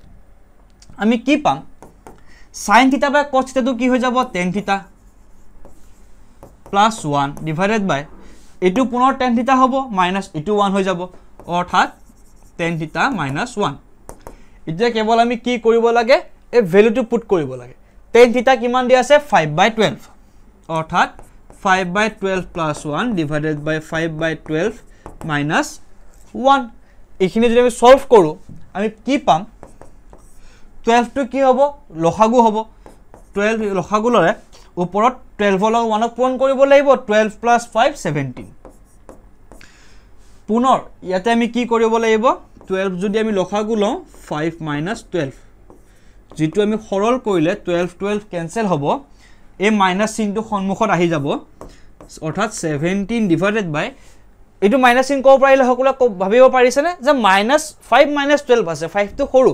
আমি কি পাম sin theta by cos theta টো কি হৈ যাব tan theta plus 1 divided by এটো পুনৰ tan theta হ'ব minus এটো 1 হৈ যাব অৰ্থাৎ tan theta minus 1 এতিয়া কেৱল আমি কি কৰিব লাগে এই ভ্যালুটো পুট কৰিব লাগে tan theta কিমান দিয়া আছে 5/12 অৰ্থাৎ 5/12 plus 1 divided by 5/12 minus 1 এখিনি যদি আমি সলভ কৰো আমি কি পাম 12 টো কি হ'ব লসাগু হ'ব 12 লসাগু লৰে ওপৰত 12 লগ 1 পূৰণ কৰিব লাগিব 12 plus 5 17 পুনৰ ইয়াতে আমি কি কৰিব লাগিব 12 যদি আমি লসাগু লওঁ 5 minus 12 যেটো আমি সৰল কৰিলে 12 ক্যান্সেল হ'ব এই মাইনাস চিনটো সন্মুখত আহি যাব অৰ্থাৎ 17 ডিভাইডেড বাই এটো মাইনাস চিন কো পাৰিলে সকলো ভাবিব পাৰিছে নে যে -5 -12 আছে 5 টো সৰু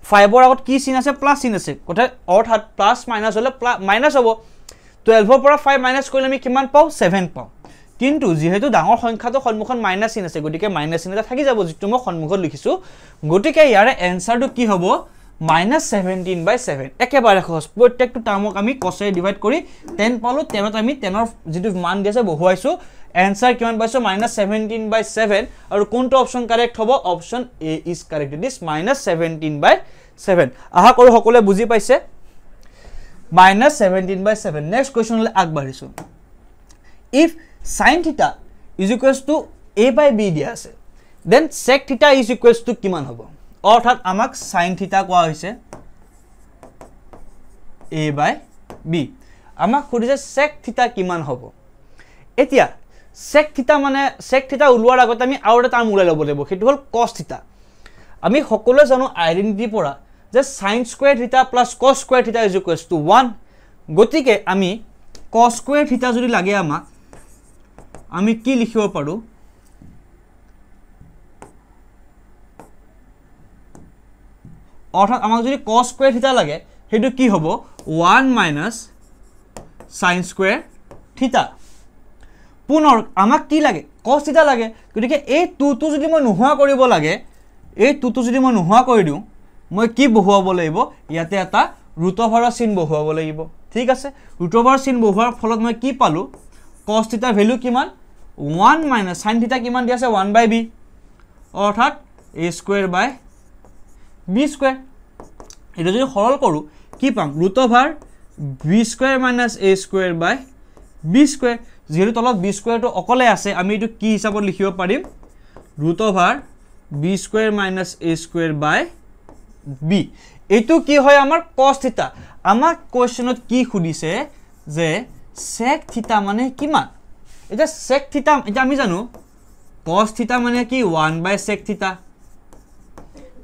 5 ৰ আগত কি চিন আছে প্লাস চিন আছে কথা অৰ্থাৎ প্লাস মাইনাস হলে মাইনাস হ'ব 12 ৰ পৰা 5 মাইনাস কৰিলে আমি কিমান পাও 7 পাও কিন্তু যেহেতু ডাঙৰ সংখ্যাটো সন্মুখত মাইনাস চিন আছে গতিকে মাইনাস চিন এটা থাকি যাব যেটো মই সন্মুখত লিখিছো গতিকে ইয়াৰে এনসাৰটো কি হ'ব -17/7 একেবাৰে সহজ প্ৰত্যেকটো টাৰ্মক আমি cos এ ডিভাইড কৰি 10 পালো 10ত আমি 10ৰ যেটো মান দিছে বহুৱাইছো এনসাৰ কিমান পাইছো -17/7 আৰু কোনটো অপচন কাৰেক্ট হ'ব option A is correct it is -17/7 আহা কৰো সকলে বুজি পাইছে -17/7 নেক্সট কোৱেশ্চনলৈ আগবাঢ়িছো if sin theta is equals to a/b দিয়া আছে then sec theta is equals to কিমান হ'ব অৰ্থাৎ আমাক sin theta কোৱা হৈছে a/b আমাক খুদিছে sec theta কিমান হ'ব এতিয়া sec theta উলোৱাৰ আগতে আমি আৰু এটা টাৰ্ম উলাই ল'ব লাগিব হেতু হল cos theta আমি সকলোৱে জানো আইডেন্টিটি পৰা যে sin square theta plus cos square theta is equals to 1 গতিকে আমি cos square theta যদি লাগে আমাক আমি কি লিখিব পাৰো অৰ্থাৎ আমাক যদি cos square theta লাগে হেতু কি হ'ব 1 minus sin square theta পুনৰ আমাক কি লাগে cos theta লাগে গতিকে এই 2 টো যদি মই নোহোৱা কৰিব লাগে এই 2 টো যদি মই নোহোৱা কৰি দিও মই কি বহুৱাব লাগিব ইয়াতে এটা ৰুট ওভাৰ চিন বহুৱাব লাগিব ঠিক আছে ৰুট ওভাৰ চিন বহুৱাৰ ফলত মই কি পালো cos theta ভ্যালু কিমান 1 minus sin theta কিমান দি আছে 1/b অৰ্থাৎ a square by b square এটা যদি সৰল কৰো কি পাম root over b square minus a square by b square যেহেতু তলত b square টো অকলে আছে আমি এটো কি হিচাপত লিখিব পাৰিম root over b square minus a square by B এইটো কি হয় আমাৰ cos থিটা আমাক কোৱেশ্চনত কি খুদিছে যে sec থিটা মানে কিমান এটা sec থিটা এটা আমি জানো cos থিটা মানে কি 1/sec থিটা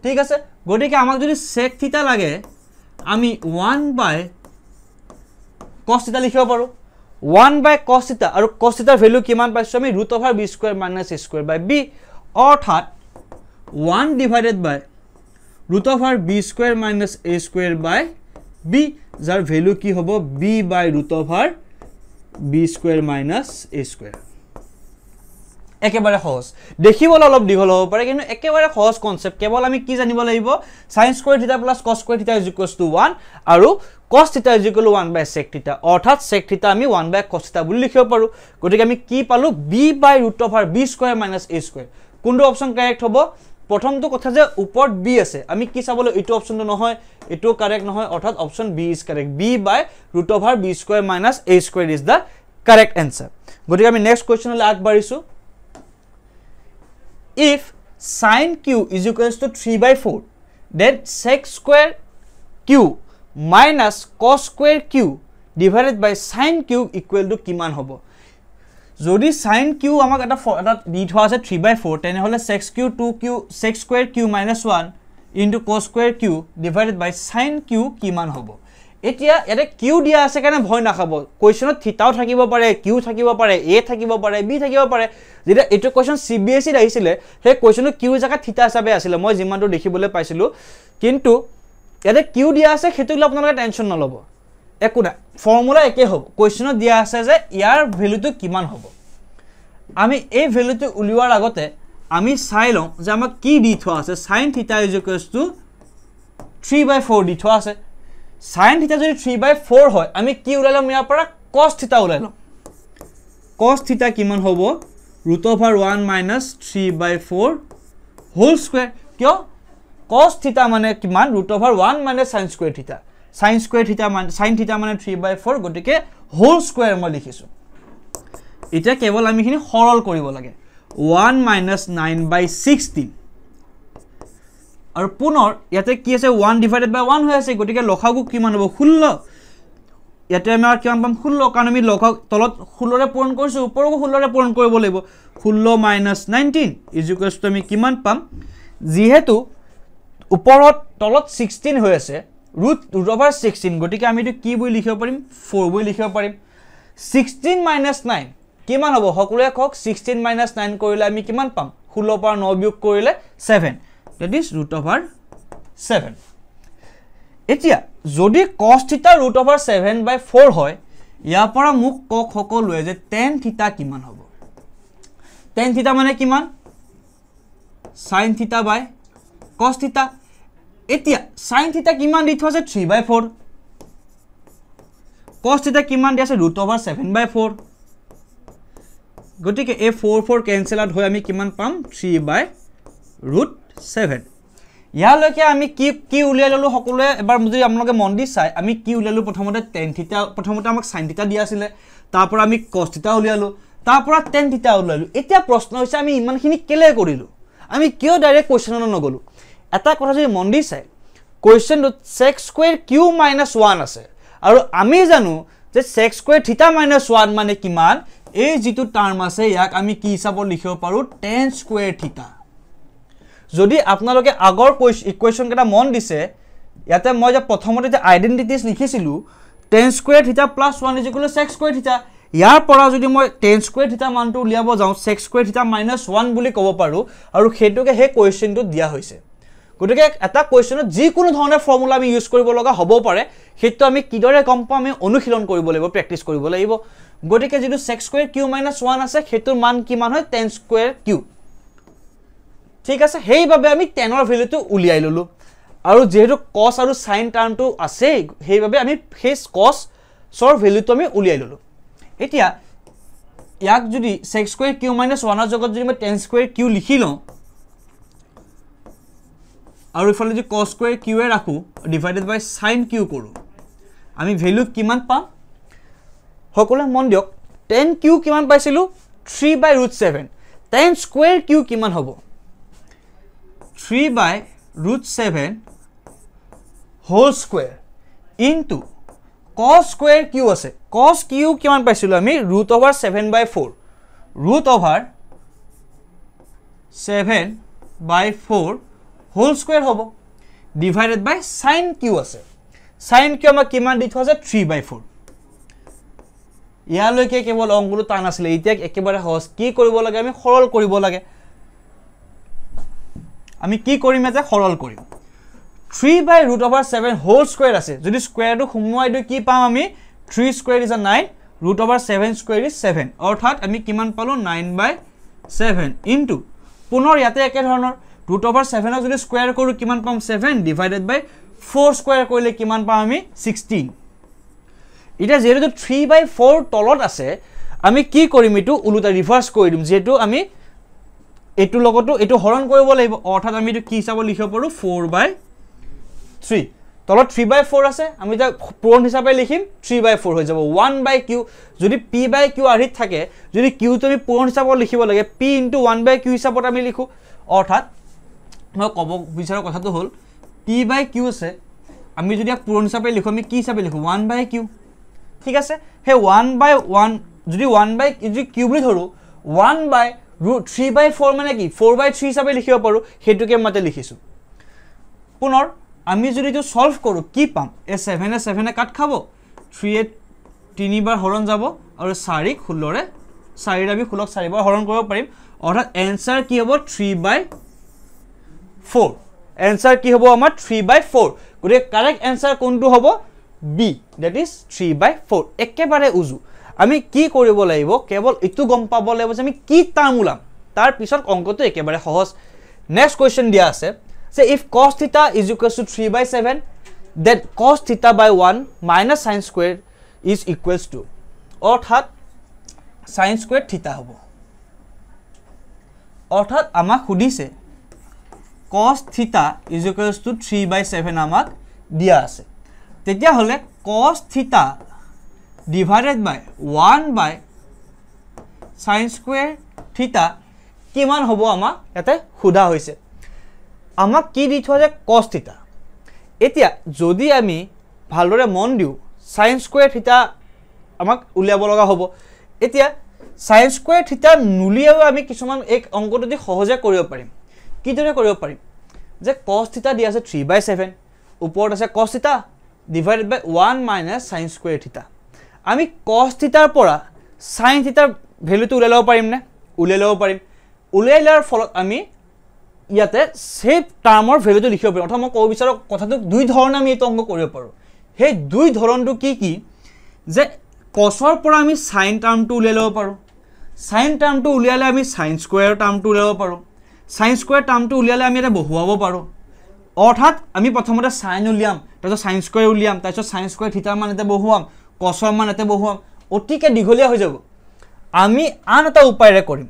ঠিক আছে গতিকে আমাক যদি sec থিটা লাগে আমি 1/cos থিটা লিখিব পাৰো 1/cos থিটা আৰু cos থিটাৰ ভ্যালু কিমান পাইছো আমি √b² - a² অৰ্থাৎ 1 divided by √b² - a² b যাৰ ভ্যালু কি হ'ব b/√b² - a² একেবাৰে সহজ দেখিবলৈ অলপ দীঘল হ'ব পাৰে কিন্তু একেবাৰে সহজ কনসেপ্ট কেৱল আমি কি জানিব লাগিব sin² থিটা + cos² থিটা = 1 আৰু cos থিটা = 1/sec থিটা অৰ্থাৎ sec থিটা আমি 1/cos থিটা বুলি লিখিব পাৰো গতিকে আমি কি পালো b/√b² - a² কোনটো অপচন কাৰেক্ট হ'ব প্ৰথমটো কথা যে ওপৰত b আছে আমি কি চাবলৈ এইটো অপচনটো নহয় এটো কাৰেক্ট নহয় অৰ্থাৎ option b is correct b/√b² - a² is the correct answer গতিকে আমি নেক্সট কোৱেশ্চনলৈ আগবাঢ়িছো if sin q is equals to 3/4 then sec² q minus cos² q divided by sin q equal to কিমান হ'ব যদি sin q আমাক এটা দি থোৱা আছে 3/4 তেনে হলে sec² 2q sec² q - 1 into cos² q divided by sin q কিমান হ'ব এতিয়া এটা q দিয়া আছে কাৰণে ভয় নাখাব কোৱেশ্চনত থিতাও থাকিব পাৰে q থাকিব পাৰে a থাকিব পাৰে b থাকিব পাৰে যেটা এটো কোৱেশ্চন CBSE আহিছিল হে কোৱেশ্চনত q জাগা থিতা হিচাপে আছিল মই জিমানটো দেখিবলৈ পাইছিলো কিন্তু এটা q দিয়া আছে হেতুলে আপোনালোকে টেনচন নলব একো না ফৰ্মুলা একে হ'ব কোৱেশ্চনত দিয়া আছে যে ইয়াৰ ভ্যালুটো কিমান হ'ব আমি এই ভ্যালুটো উলিওৱাৰ আগতে আমি চাই লওঁ যে আমাক কি দি থোৱা আছে sin θ = 3/4 দি থোৱা আছে sin θ যদি 3/4 হয় আমি কি উলাইলাম ইয়াৰ পৰা cos θ উলাইলাম cos θ কিমান হ'ব √1 - 3/4 হোল স্কয়াৰ কিয় cos θ মানে কিমান √1 - sin² θ sin² θ মানে sin θ মানে 3/4 গটিকে হোল স্কয়াৰ মই লিখিছো এটা কেৱল আমি খিনি সৰল কৰিব লাগে 1 - 9/16 আৰু পুনৰ ইয়াতে কি আছে 1 divided by 1 হৈ আছে গটিকে লখাগু কিমান হ'ব 16 ইয়াতে আমাৰ কিমান পাম 16 কাৰণ আমি লখাগ তলত 16 ৰে পূৰণ কৰিছো ওপৰকো 16 ৰে পূৰণ কৰিব লাগিব 16 - 19 = আমি কিমান পাম যেহেতু ওপৰত তলত 16 হৈ আছে √16 গটিকে আমি এটো কি বুলি লিখিব পাৰিম 4 বুলি লিখিব পাৰিম 16 - 9 কিমান হ'ব সকলোৱে কক 16 - 9 কৰিলে আমি কিমান পাম 16 পৰা 9 বিয়োগ কৰিলে 7 that is √7 এতিয়া যদি cos θ √7/4 হয় ইয়াৰ পৰা মোক কক সকলোৱে যে tan θ কিমান হ'ব tan θ মানে কিমান sin θ / cos θ এতিয়া sin θ কিমান দি থোৱা আছে 3/4 cos θ কিমান দি আছে √7/4 গটিকে এই 4 কেনসেল আউট হৈ আমি কিমান পাম 3/√7 ইয়ালৈকে আমি কি উলিয়াই ললো সকলোৱে এবাৰ যদি আপোনালোকে মন দি চাই আমি কি উলিয়ালো প্ৰথমতে tan θ প্ৰথমতে আমাক sin θ দিয়া আছিল তাৰ পৰা আমি cos θ উলিয়ালো তাৰ পৰা tan θ উলিয়ালো এতিয়া প্ৰশ্ন হৈছে আমি ইমানখিনি কেলে কৰিলো আমি কিয় ডাইৰেক্ট কোৱেশ্চনত নগলো এটা কথা যদি মন দি চাই কোৱেশ্চনটো sec² q - 1 আছে আৰু আমি জানো যে sec² θ - 1 মানে কিমান এই যেটো টার্ম আছে ইয়াক আমি কি হিচাপত লিখিব পাৰো tan² θ যদি আপোনালোকে আগৰ ইকুৱেশন কেটা মন দিছে ইয়াতে মই যে প্ৰথমতে যে আইডেন্টিটিজ লিখিছিলো tan² θ + 1 = sec² θ ইয়াৰ পৰা যদি মই tan² θ মানটো উলিয়াব যাও sec² θ - 1 বুলি ক'ব পাৰো আৰু হেতুকে হে কোৱেশ্চনটো দিয়া হৈছে গতিকে এটা কোৱেশ্চনত যি কোনো ধৰণৰ ফৰ্মুলা আমি ইউজ কৰিব লগা হ'ব পাৰে হেতু আমি কিদৰে গম পাম আমি অনুশীলন কৰিব লাগিব প্ৰেক্টিস কৰিব লাগিব গতিকে যেটো sec² q - 1 আছে হেতুৰ মান কিমান হয় tan² q ঠিক আছে হেইভাবে আমি tan ৰ ভ্যালুটো উলিয়াই ললো আৰু যেহেতু cos আৰু sin টাৰ্মটো আছে হেইভাবে আমি সেই cos ৰ ভ্যালুটো আমি উলিয়াই ললো এতিয়া ইয়াক যদি sec² q - 1 ৰ জগত যদি মই tan² q লিখি লওঁ আৰু ইফালে যদি cos² q এ ৰাখো ডিভাইডেড বাই sin q কৰো আমি ভ্যালু কিমান পাম সকলো মন দিয়ক tan q কিমান পাইছিলো 3/√7 tan² q কিমান হ'ব 3/√7 whole square into cos square Q আছে cos কিউ কিমান পাইছিলো আমি √7/4 √7/4 হোল স্কোয়াৰ হ'ব ডিভাইডেড বাই sin কিউ আছে sin কিউ আমাক কিমান দি থোৱা আছে 3/4 ইয়ালৈকে কেৱল অংকটো টান আছিলে এতিয়া একেবাৰে সহজ কি কৰিব লাগে আমি সৰল কৰিব লাগে আমি কি কৰিম এটা সৰল কৰিম 3/√7 হোল স্কোয়াৰ আছে যদি স্কোয়াৰটো সুমুৱাই দিও কি পাম আমি 3 স্কোয়াৰ ইজ 9 √7 স্কোয়াৰ ইজ 7 অৰ্থাৎ আমি কিমান পালো 9/7 ইনটু পুনৰ ইয়াতে একে ধৰণৰ √7 ক যদি স্কোয়াৰ কৰো কিমান পাম 7 ডিভাইডেড বাই 4 স্কোয়াৰ কৰিলে কিমান পাম আমি 16 এটা যেহেতু 3/4 তলত আছে আমি কি কৰিম এটো উলুটা ৰিভাৰ্স কৰি দিম যেহেতু আমি এটো লগতো এটো হৰণ কৰিব লাগিব অৰ্থাৎ আমি এটো কি হিচাপত লিখিব পাৰো 4/3 তলত 3/4 আছে আমি এটা পূৰণ হিচাপে লিখিম 3/4 হৈ যাব 1/q যদি p/q আৰিত থাকে যদি q তো আমি পূৰণ হিচাপত লিখিব লাগে p * 1/q হিচাপত আমি লিখো অৰ্থাৎ মই ক'ব বিচাৰ কথাটো হ'ল p/q আছে আমি যদি পূৰণ হিচাপে লিখো আমি কি হিচাপে লিখো 1/q ঠিক আছে হে 1/1 যদি 1/q যদি q বুলি ধৰো 1/3/4 মানে কি 4/3 হিচাপে লিখিব পাৰো হেতুকে মতে লিখিছো পুনৰ আমি যদি তো সলভ কৰো কি পাম এ 7 এ 7 এ কাট খাব 3 এ 3 বাৰ হৰণ যাব আৰু 4 ক 16 ৰে 4 আমি 16 ক 4 বাৰ হৰণ কৰিব পাৰিম অৰ্থাৎ এনসাৰ কি হ'ব 3/4 এনসাৰ কি হ'ব আমাৰ 3/4 গৰে কাৰেক্ট এনসাৰ কোনটো হ'ব b that is 3/4 একেবাৰে উজু আমি কি কৰিব লাগিব কেৱল ইটো গম পাব লাগিব যে আমি কি টাৰ্ম উলাম তাৰ পিছত অংকটো একেবাৰে সহজ নেক্সট কোৱেশ্চন দিয়া আছে say if cos theta is equals to 3/7 then cos theta by 1 minus sin square is equals to অর্থাৎ sin square theta হবো অর্থাৎ আমাক খুদিছে cos theta is equals to 3/7 আমাক দিয়া আছে তেতিয়া হলে cos theta divided by 1 by sin square theta কিমান হবো আমাক এতে খুদা হৈছে আমাক কি দি থোৱা যে cos theta এতিয়া যদি আমি ভালদৰে মন দিও sin square theta আমাক উলিয়াব লগা হ'ব এতিয়া sin square theta নুলিয়াও আমি কিছুমান এক অংকটো দি সহজে কৰিব পাৰিম কি দৰে কৰিব পাৰিম যে cos theta দি আছে 3/7 ওপৰত আছে cos theta divided by 1 minus sin square theta আমি cos theta ৰ পৰা sin theta ভ্যালুটো উলিয়াব পাৰিম নে উলিয়াব পাৰিম উলিয়াইলাৰ ফলত আমি ইয়াতে সেই টাৰ্মৰ ভ্যালুটো লিখিব পাৰিম অথবা মই ক'ব বিচাৰো কথাটো দুই ধৰণে আমি এই অংক কৰিব পাৰো সেই দুই ধৰণটো কি কি যে cosৰ পৰা আমি sin টাৰ্মটো উলিয়াই লব পাৰো sin টাৰ্মটো উলিয়ালে আমি sin স্কয়াৰ টাৰ্মটো উলিয়াব পাৰো sin স্কয়াৰ টাৰ্মটো উলিয়ালে আমি এটা বহুৱাব পাৰো অৰ্থাৎ আমি প্ৰথমতে sin উলিয়াম তাৰপিছত sin স্কয়াৰ উলিয়াম তাৰপিছত sin স্কয়াৰ থিটা মান এতে বহুৱাম cosৰ মান এতে বহুৱাম অতিকে দীঘলীয়া হৈ যাব আমি আন এটা উপায়ৰে কৰিম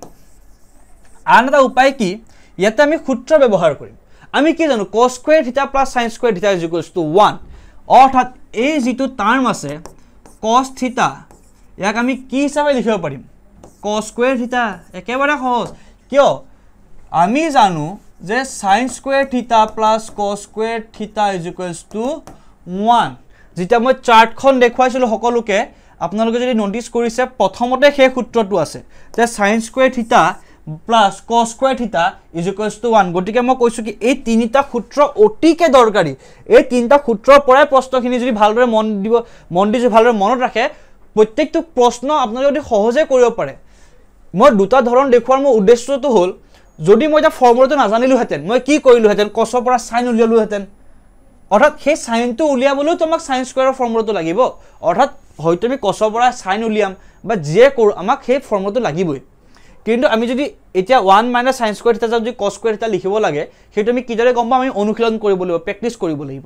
আন এটা উপায় কি ইয়াতে আমি সূত্ৰ ব্যৱহাৰ কৰিম আমি কি জানো cos স্কয়াৰ থিটা প্লাস sin স্কয়াৰ থিটা 1 অৰ্থাৎ এই যেটো টাৰ্ম আছে cos থিটা ইয়াক আমি কি হিচাপে লিখিব পাৰিম cos স্কয়াৰ থিটা একেবাৰে সহজ কিয় আমি জানো যে sin স্কয়াৰ থিটা প্লাস cos স্কয়াৰ থিটা 1 যেটা মই চাৰ্টখন দেখুৱাইছিলো সকলোকে আপোনালোকে যদি নোটিস কৰিছে প্ৰথমতে সেই সূত্ৰটো আছে যে sin স্কয়াৰ থিটা plus cos square theta is equals to 1 গটিকে মই কৈছো কি এই তিনিটা সূত্র অতিকে দৰকাৰী এই তিনিটা সূত্ৰৰ পৰাই প্ৰশ্নখিনি যদি ভালদৰে মন দি ভালদৰে মনত ৰাখে প্ৰত্যেকটো প্ৰশ্ন আপোনালোকে যদি সহজে কৰিব পাৰে মই দুটা ধৰণ দেখুৱাৰ মোৰ উদ্দেশ্যটো হ'ল যদি মই এটা ফৰ্মুলাটো নাজানিলো হেতেন মই কি কৰিলো হেতেন cos পৰা sin উলিয়ালো হেতেন অৰ্থাৎ সেই sin টো উলিয়াবলৈ তোমাক sin স্কয়াৰৰ ফৰ্মুলাটো লাগিব অৰ্থাৎ হয়তো আমি cos পৰা sin উলিয়াম বা যে কৰো আমাক সেই ফৰ্মুলাটো লাগিবই কিন্তু আমি যদি এতিয়া 1 minus sin square theta যদি cos square theta লিখিব লাগে হেতু আমি কিদৰে গম পাম আমি অনুশীলন কৰিব লাগিব প্ৰেক্টিস কৰিব লাগিব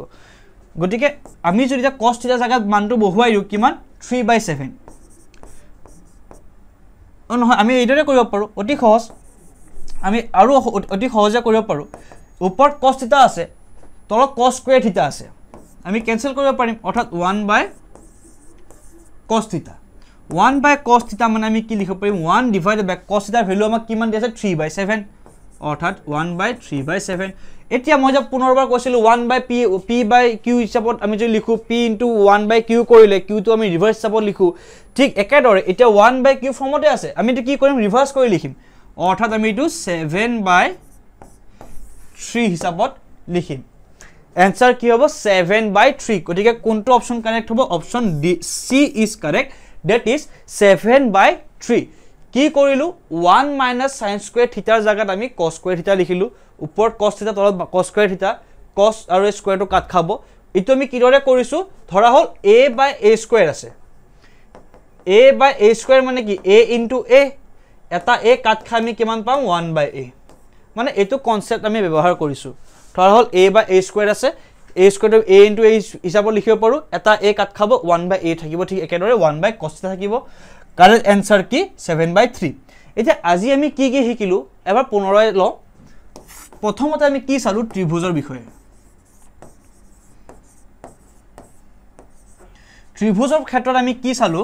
গটিকে আমি যদি এটা cos theta জায়গাত মানটো বহুৱাই দিও কিমান 3/7 নহয় আমি এইদৰে কৰিব পাৰো অতি সহজ আমি আৰু অতি সহজে কৰিব পাৰো ওপৰত cos theta আছে তলত cos square theta আছে আমি ক্যান্সেল কৰিব পাৰিম অৰ্থাৎ 1/cos theta 1/cos theta মানে আমি কি লিখিব পাৰিম 1 divided by cos theta value আমাক কিমান দিছে 3/7 অৰ্থাৎ 1/3/7 এতিয়া মই যে পুনৰবাৰ কৈছিলো 1/p/q হিচাপত আমি যদি লিখো p * 1/q কৰিলে q টো আমি ৰিভাৰ্স হিচাপত লিখো ঠিক একেদৰে এতিয়া 1/q ফৰ্মতে আছে আমি এটো কি কৰিম ৰিভাৰ্স কৰি লিখিম অৰ্থাৎ আমি এটো 7/3 হিচাপত লিখিম Answer কি হ'ব 7/3 গতিকে কোনটো অপচন কাৰেক্ট হ'ব option D C is correct that is 7/3 কি কৰিলো 1 - sin square θ ৰ জায়গাত আমি cos square θ লিখিলো ওপৰত cos θ তলত cos square θ cos আৰু square টো কাট খাব ইটো আমি কিদৰে কৰিছো ধৰা হল a/a² আছে a/a² মানে কি a * a এটা a কাট খাই আমি কিমান পাম 1/a মানে এটো কনসেপ্ট আমি ব্যৱহাৰ কৰিছো ধৰা হল a/a² আছে a² টো a * a হিচাপত লিখিব পাৰো এটা a কাট খাব 1/a থাকিব ঠিক একেদৰে 1/cos θ থাকিব কারেক্ট आंसर কি 7/3 এতিয়া আজি আমি কি কি শিকিলো এবাৰ পুনৰাই ল প্ৰথমতে আমি কি চালো ত্ৰিভুজৰ বিষয়ে ত্ৰিভুজৰ ক্ষেত্ৰত আমি কি চালো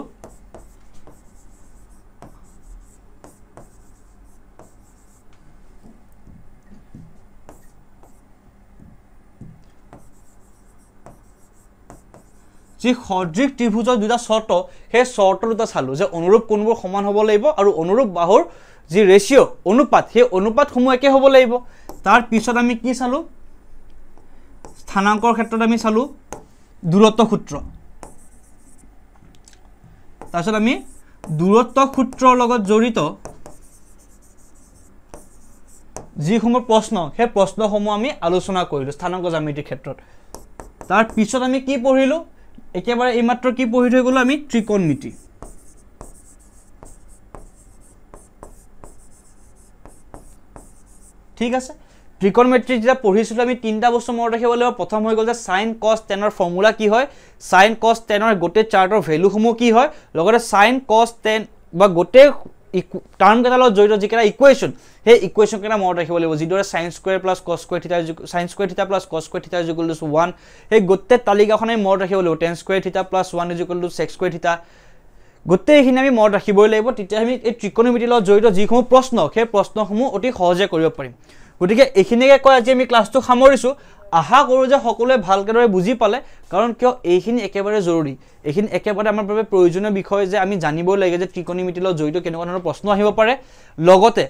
যি সদৃশ ত্ৰিভুজৰ দুটা শৰ্ত সেই শৰ্ত দুটা চালো যে অনুৰূপ কোণবোৰ সমান হ'ব লাগিব আৰু অনুৰূপ বাহুৰ যি ৰেশিও অনুপাত সেই অনুপাত সমূহ একে হ'ব লাগিব তাৰ পিছত আমি কি চালো স্থানাঙ্কৰ ক্ষেত্ৰত আমি চালো দূৰত্ব সূত্ৰ তাৰপিছত আমি দূৰত্ব সূত্ৰৰ লগত জড়িত যি সমূহ প্ৰশ্ন সেই প্ৰশ্নসমূহ আমি আলোচনা কৰিলো স্থানাঙ্ক জ্যামিতিৰ ক্ষেত্ৰত তাৰ পিছত আমি কি পঢ়িলো একেবাৰে এই মাত্ৰ কি পঢ়ি থৈ গলো আমি ত্ৰিকোণমিতি ঠিক আছে ত্ৰিকোণমিতি যেটা পঢ়িছিলো আমি তিনটা বস্তু মনত ৰাখিব লাগিব প্ৰথম হৈ গল যে sin cos tan ৰ ফৰ্মুলা কি হয় sin cos tan ৰ গোটে চাৰ্টৰ ভ্যালু সমূহ কি হয় লগতে sin cos tan বা গোটে টার্ম কেটালত জড়িত যিকেটা ইকুৱেচন সেই ইকুৱেচন কেটা মনত ৰাখিব লাগিব যিদৰে sin square plus cos square θ sin square θ plus cos square θ 1 সেই গোটে তালিকাখনে মনত ৰাখিব লাগিব tan square θ plus 1 sec square θ গোটে এখিনি আমি মনত ৰাখিবই লাগিব তেতিয়া আমি এই ত্ৰিকোণমিতিৰ লগত জড়িত যিসমূহ প্ৰশ্ন সেই প্ৰশ্নসমূহ অতি সহজে কৰিব পাৰিম গতিকে এখিনিকে কৈ আজি আমি ক্লাসটো সামৰিছো আশা কৰো যে সকলোৱে ভালকৈ বুজি পালে কাৰণ কিয় এইখিনি একেবাৰে জৰুৰী এইখিনি একেবাৰে আমাৰ বাবে প্ৰয়োজনীয় বিষয় যে আমি জানিব লাগে যে ত্ৰিকোণমিতিৰ লগত জড়িত কেনেকুৱা ধৰণৰ প্ৰশ্ন আহিব পাৰে লগতে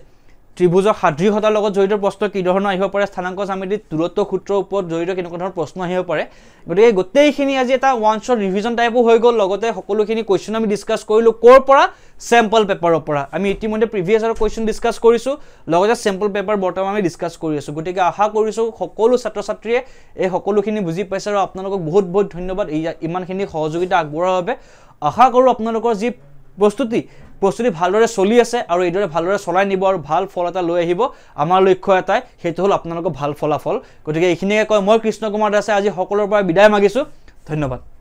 ত্ৰিভুজৰ সাদৃশ্যতাৰ লগত জড়িত প্ৰশ্ন কি ধৰণৰ আহিব পাৰে স্থানাঙ্ক জ্যামিতিৰ দূৰত্ব সূত্ৰৰ ওপৰত জড়িত কেনেকুৱা ধৰণৰ প্ৰশ্ন আহিব পাৰে গতিকে গোটেইখিনি আজি এটা ওৱান শট ৰিভিজন টাইপো হৈ গল লগতে সকলোখিনি কোৱেশ্চন আমি ডিসকাস কৰিলো কোৰ পৰা স্যাম্পল পেপাৰৰ পৰা আমি ইতিমধ্যে প্ৰিভিয়াস আৰু কোৱেশ্চন ডিসকাস কৰিছো লগতে স্যাম্পল পেপাৰ বৰ্তমান আমি ডিসকাস কৰি আছো গতিকে আশা কৰিছো সকলো ছাত্ৰ ছাত্ৰীয়ে এই সকলোখিনি বুজি পাইছে আৰু আপোনালোকক বহুত বহুত ধন্যবাদ ইমানখিনি সহযোগিতা আগবঢ়োৱাৰ বাবে আশা কৰো আপোনালোকৰ যি প্ৰস্তুতি ভালদৰে চলি আছে আৰু এইদৰে ভালদৰে চলাই নিব আৰু ভাল ফল এটা লৈ আহিব আমাৰ লক্ষ্য এটাই হেতু হল আপোনালোকৰ ভাল ফলাফল গতিকে এইখিনিকে কয় মই কৃষ্ণ কুমাৰ দাসে আজি সকলোৰ পৰা বিদায় মাগিছো ধন্যবাদ